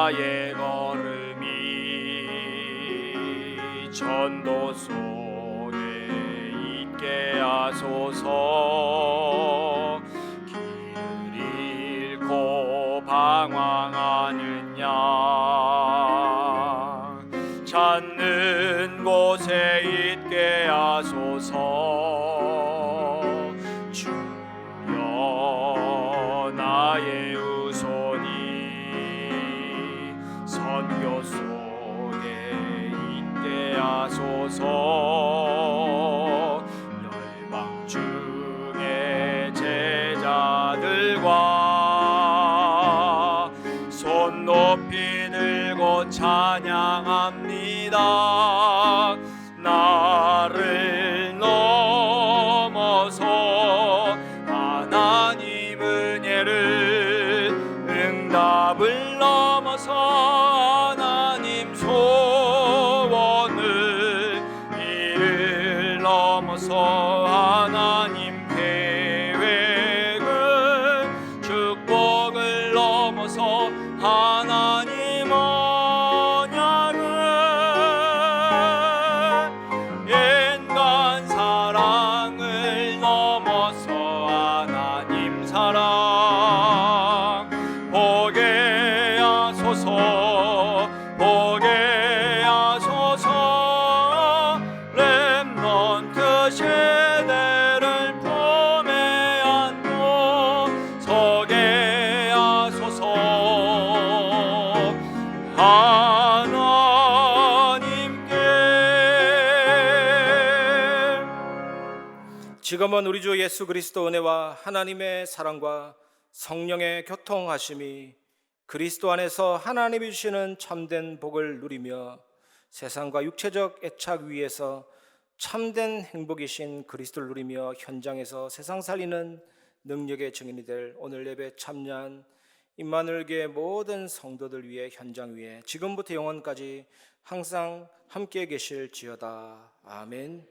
B: 나의 걸음이 전도 속에 있게 하소서. 길을 잃고 방황하는 양 찾는 곳에 있게 하소서. 주여 나의 우선이 선교 속에 있게 하소서. 열방 중에 제자들과 손 높이 들고 찬양합니다. 나를 넘어서 하나님 은혜를, 응답을 넘어서 하나님 소원을, 이를 넘어서 하나님 계획을, 축복을 넘어서 하나님 언약을, 인간 사랑을 넘어서 하나님 사랑 보게 하소서. 보게 하소서. 렘넌트 세대를 품에 안고 서게 하소서. 하나님께.
E: 지금은 우리 주 예수 그리스도 은혜와 하나님의 사랑과 성령의 교통하심이 그리스도 안에서 하나님이 주시는 참된 복을 누리며 세상과 육체적 애착 위에서 참된 행복이신 그리스도를 누리며 현장에서 세상 살리는 능력의 증인이 될 오늘 예배 참여한 임마누엘교회 모든 성도들 위해 현장 위에 지금부터 영원까지 항상 함께 계실지어다. 아멘.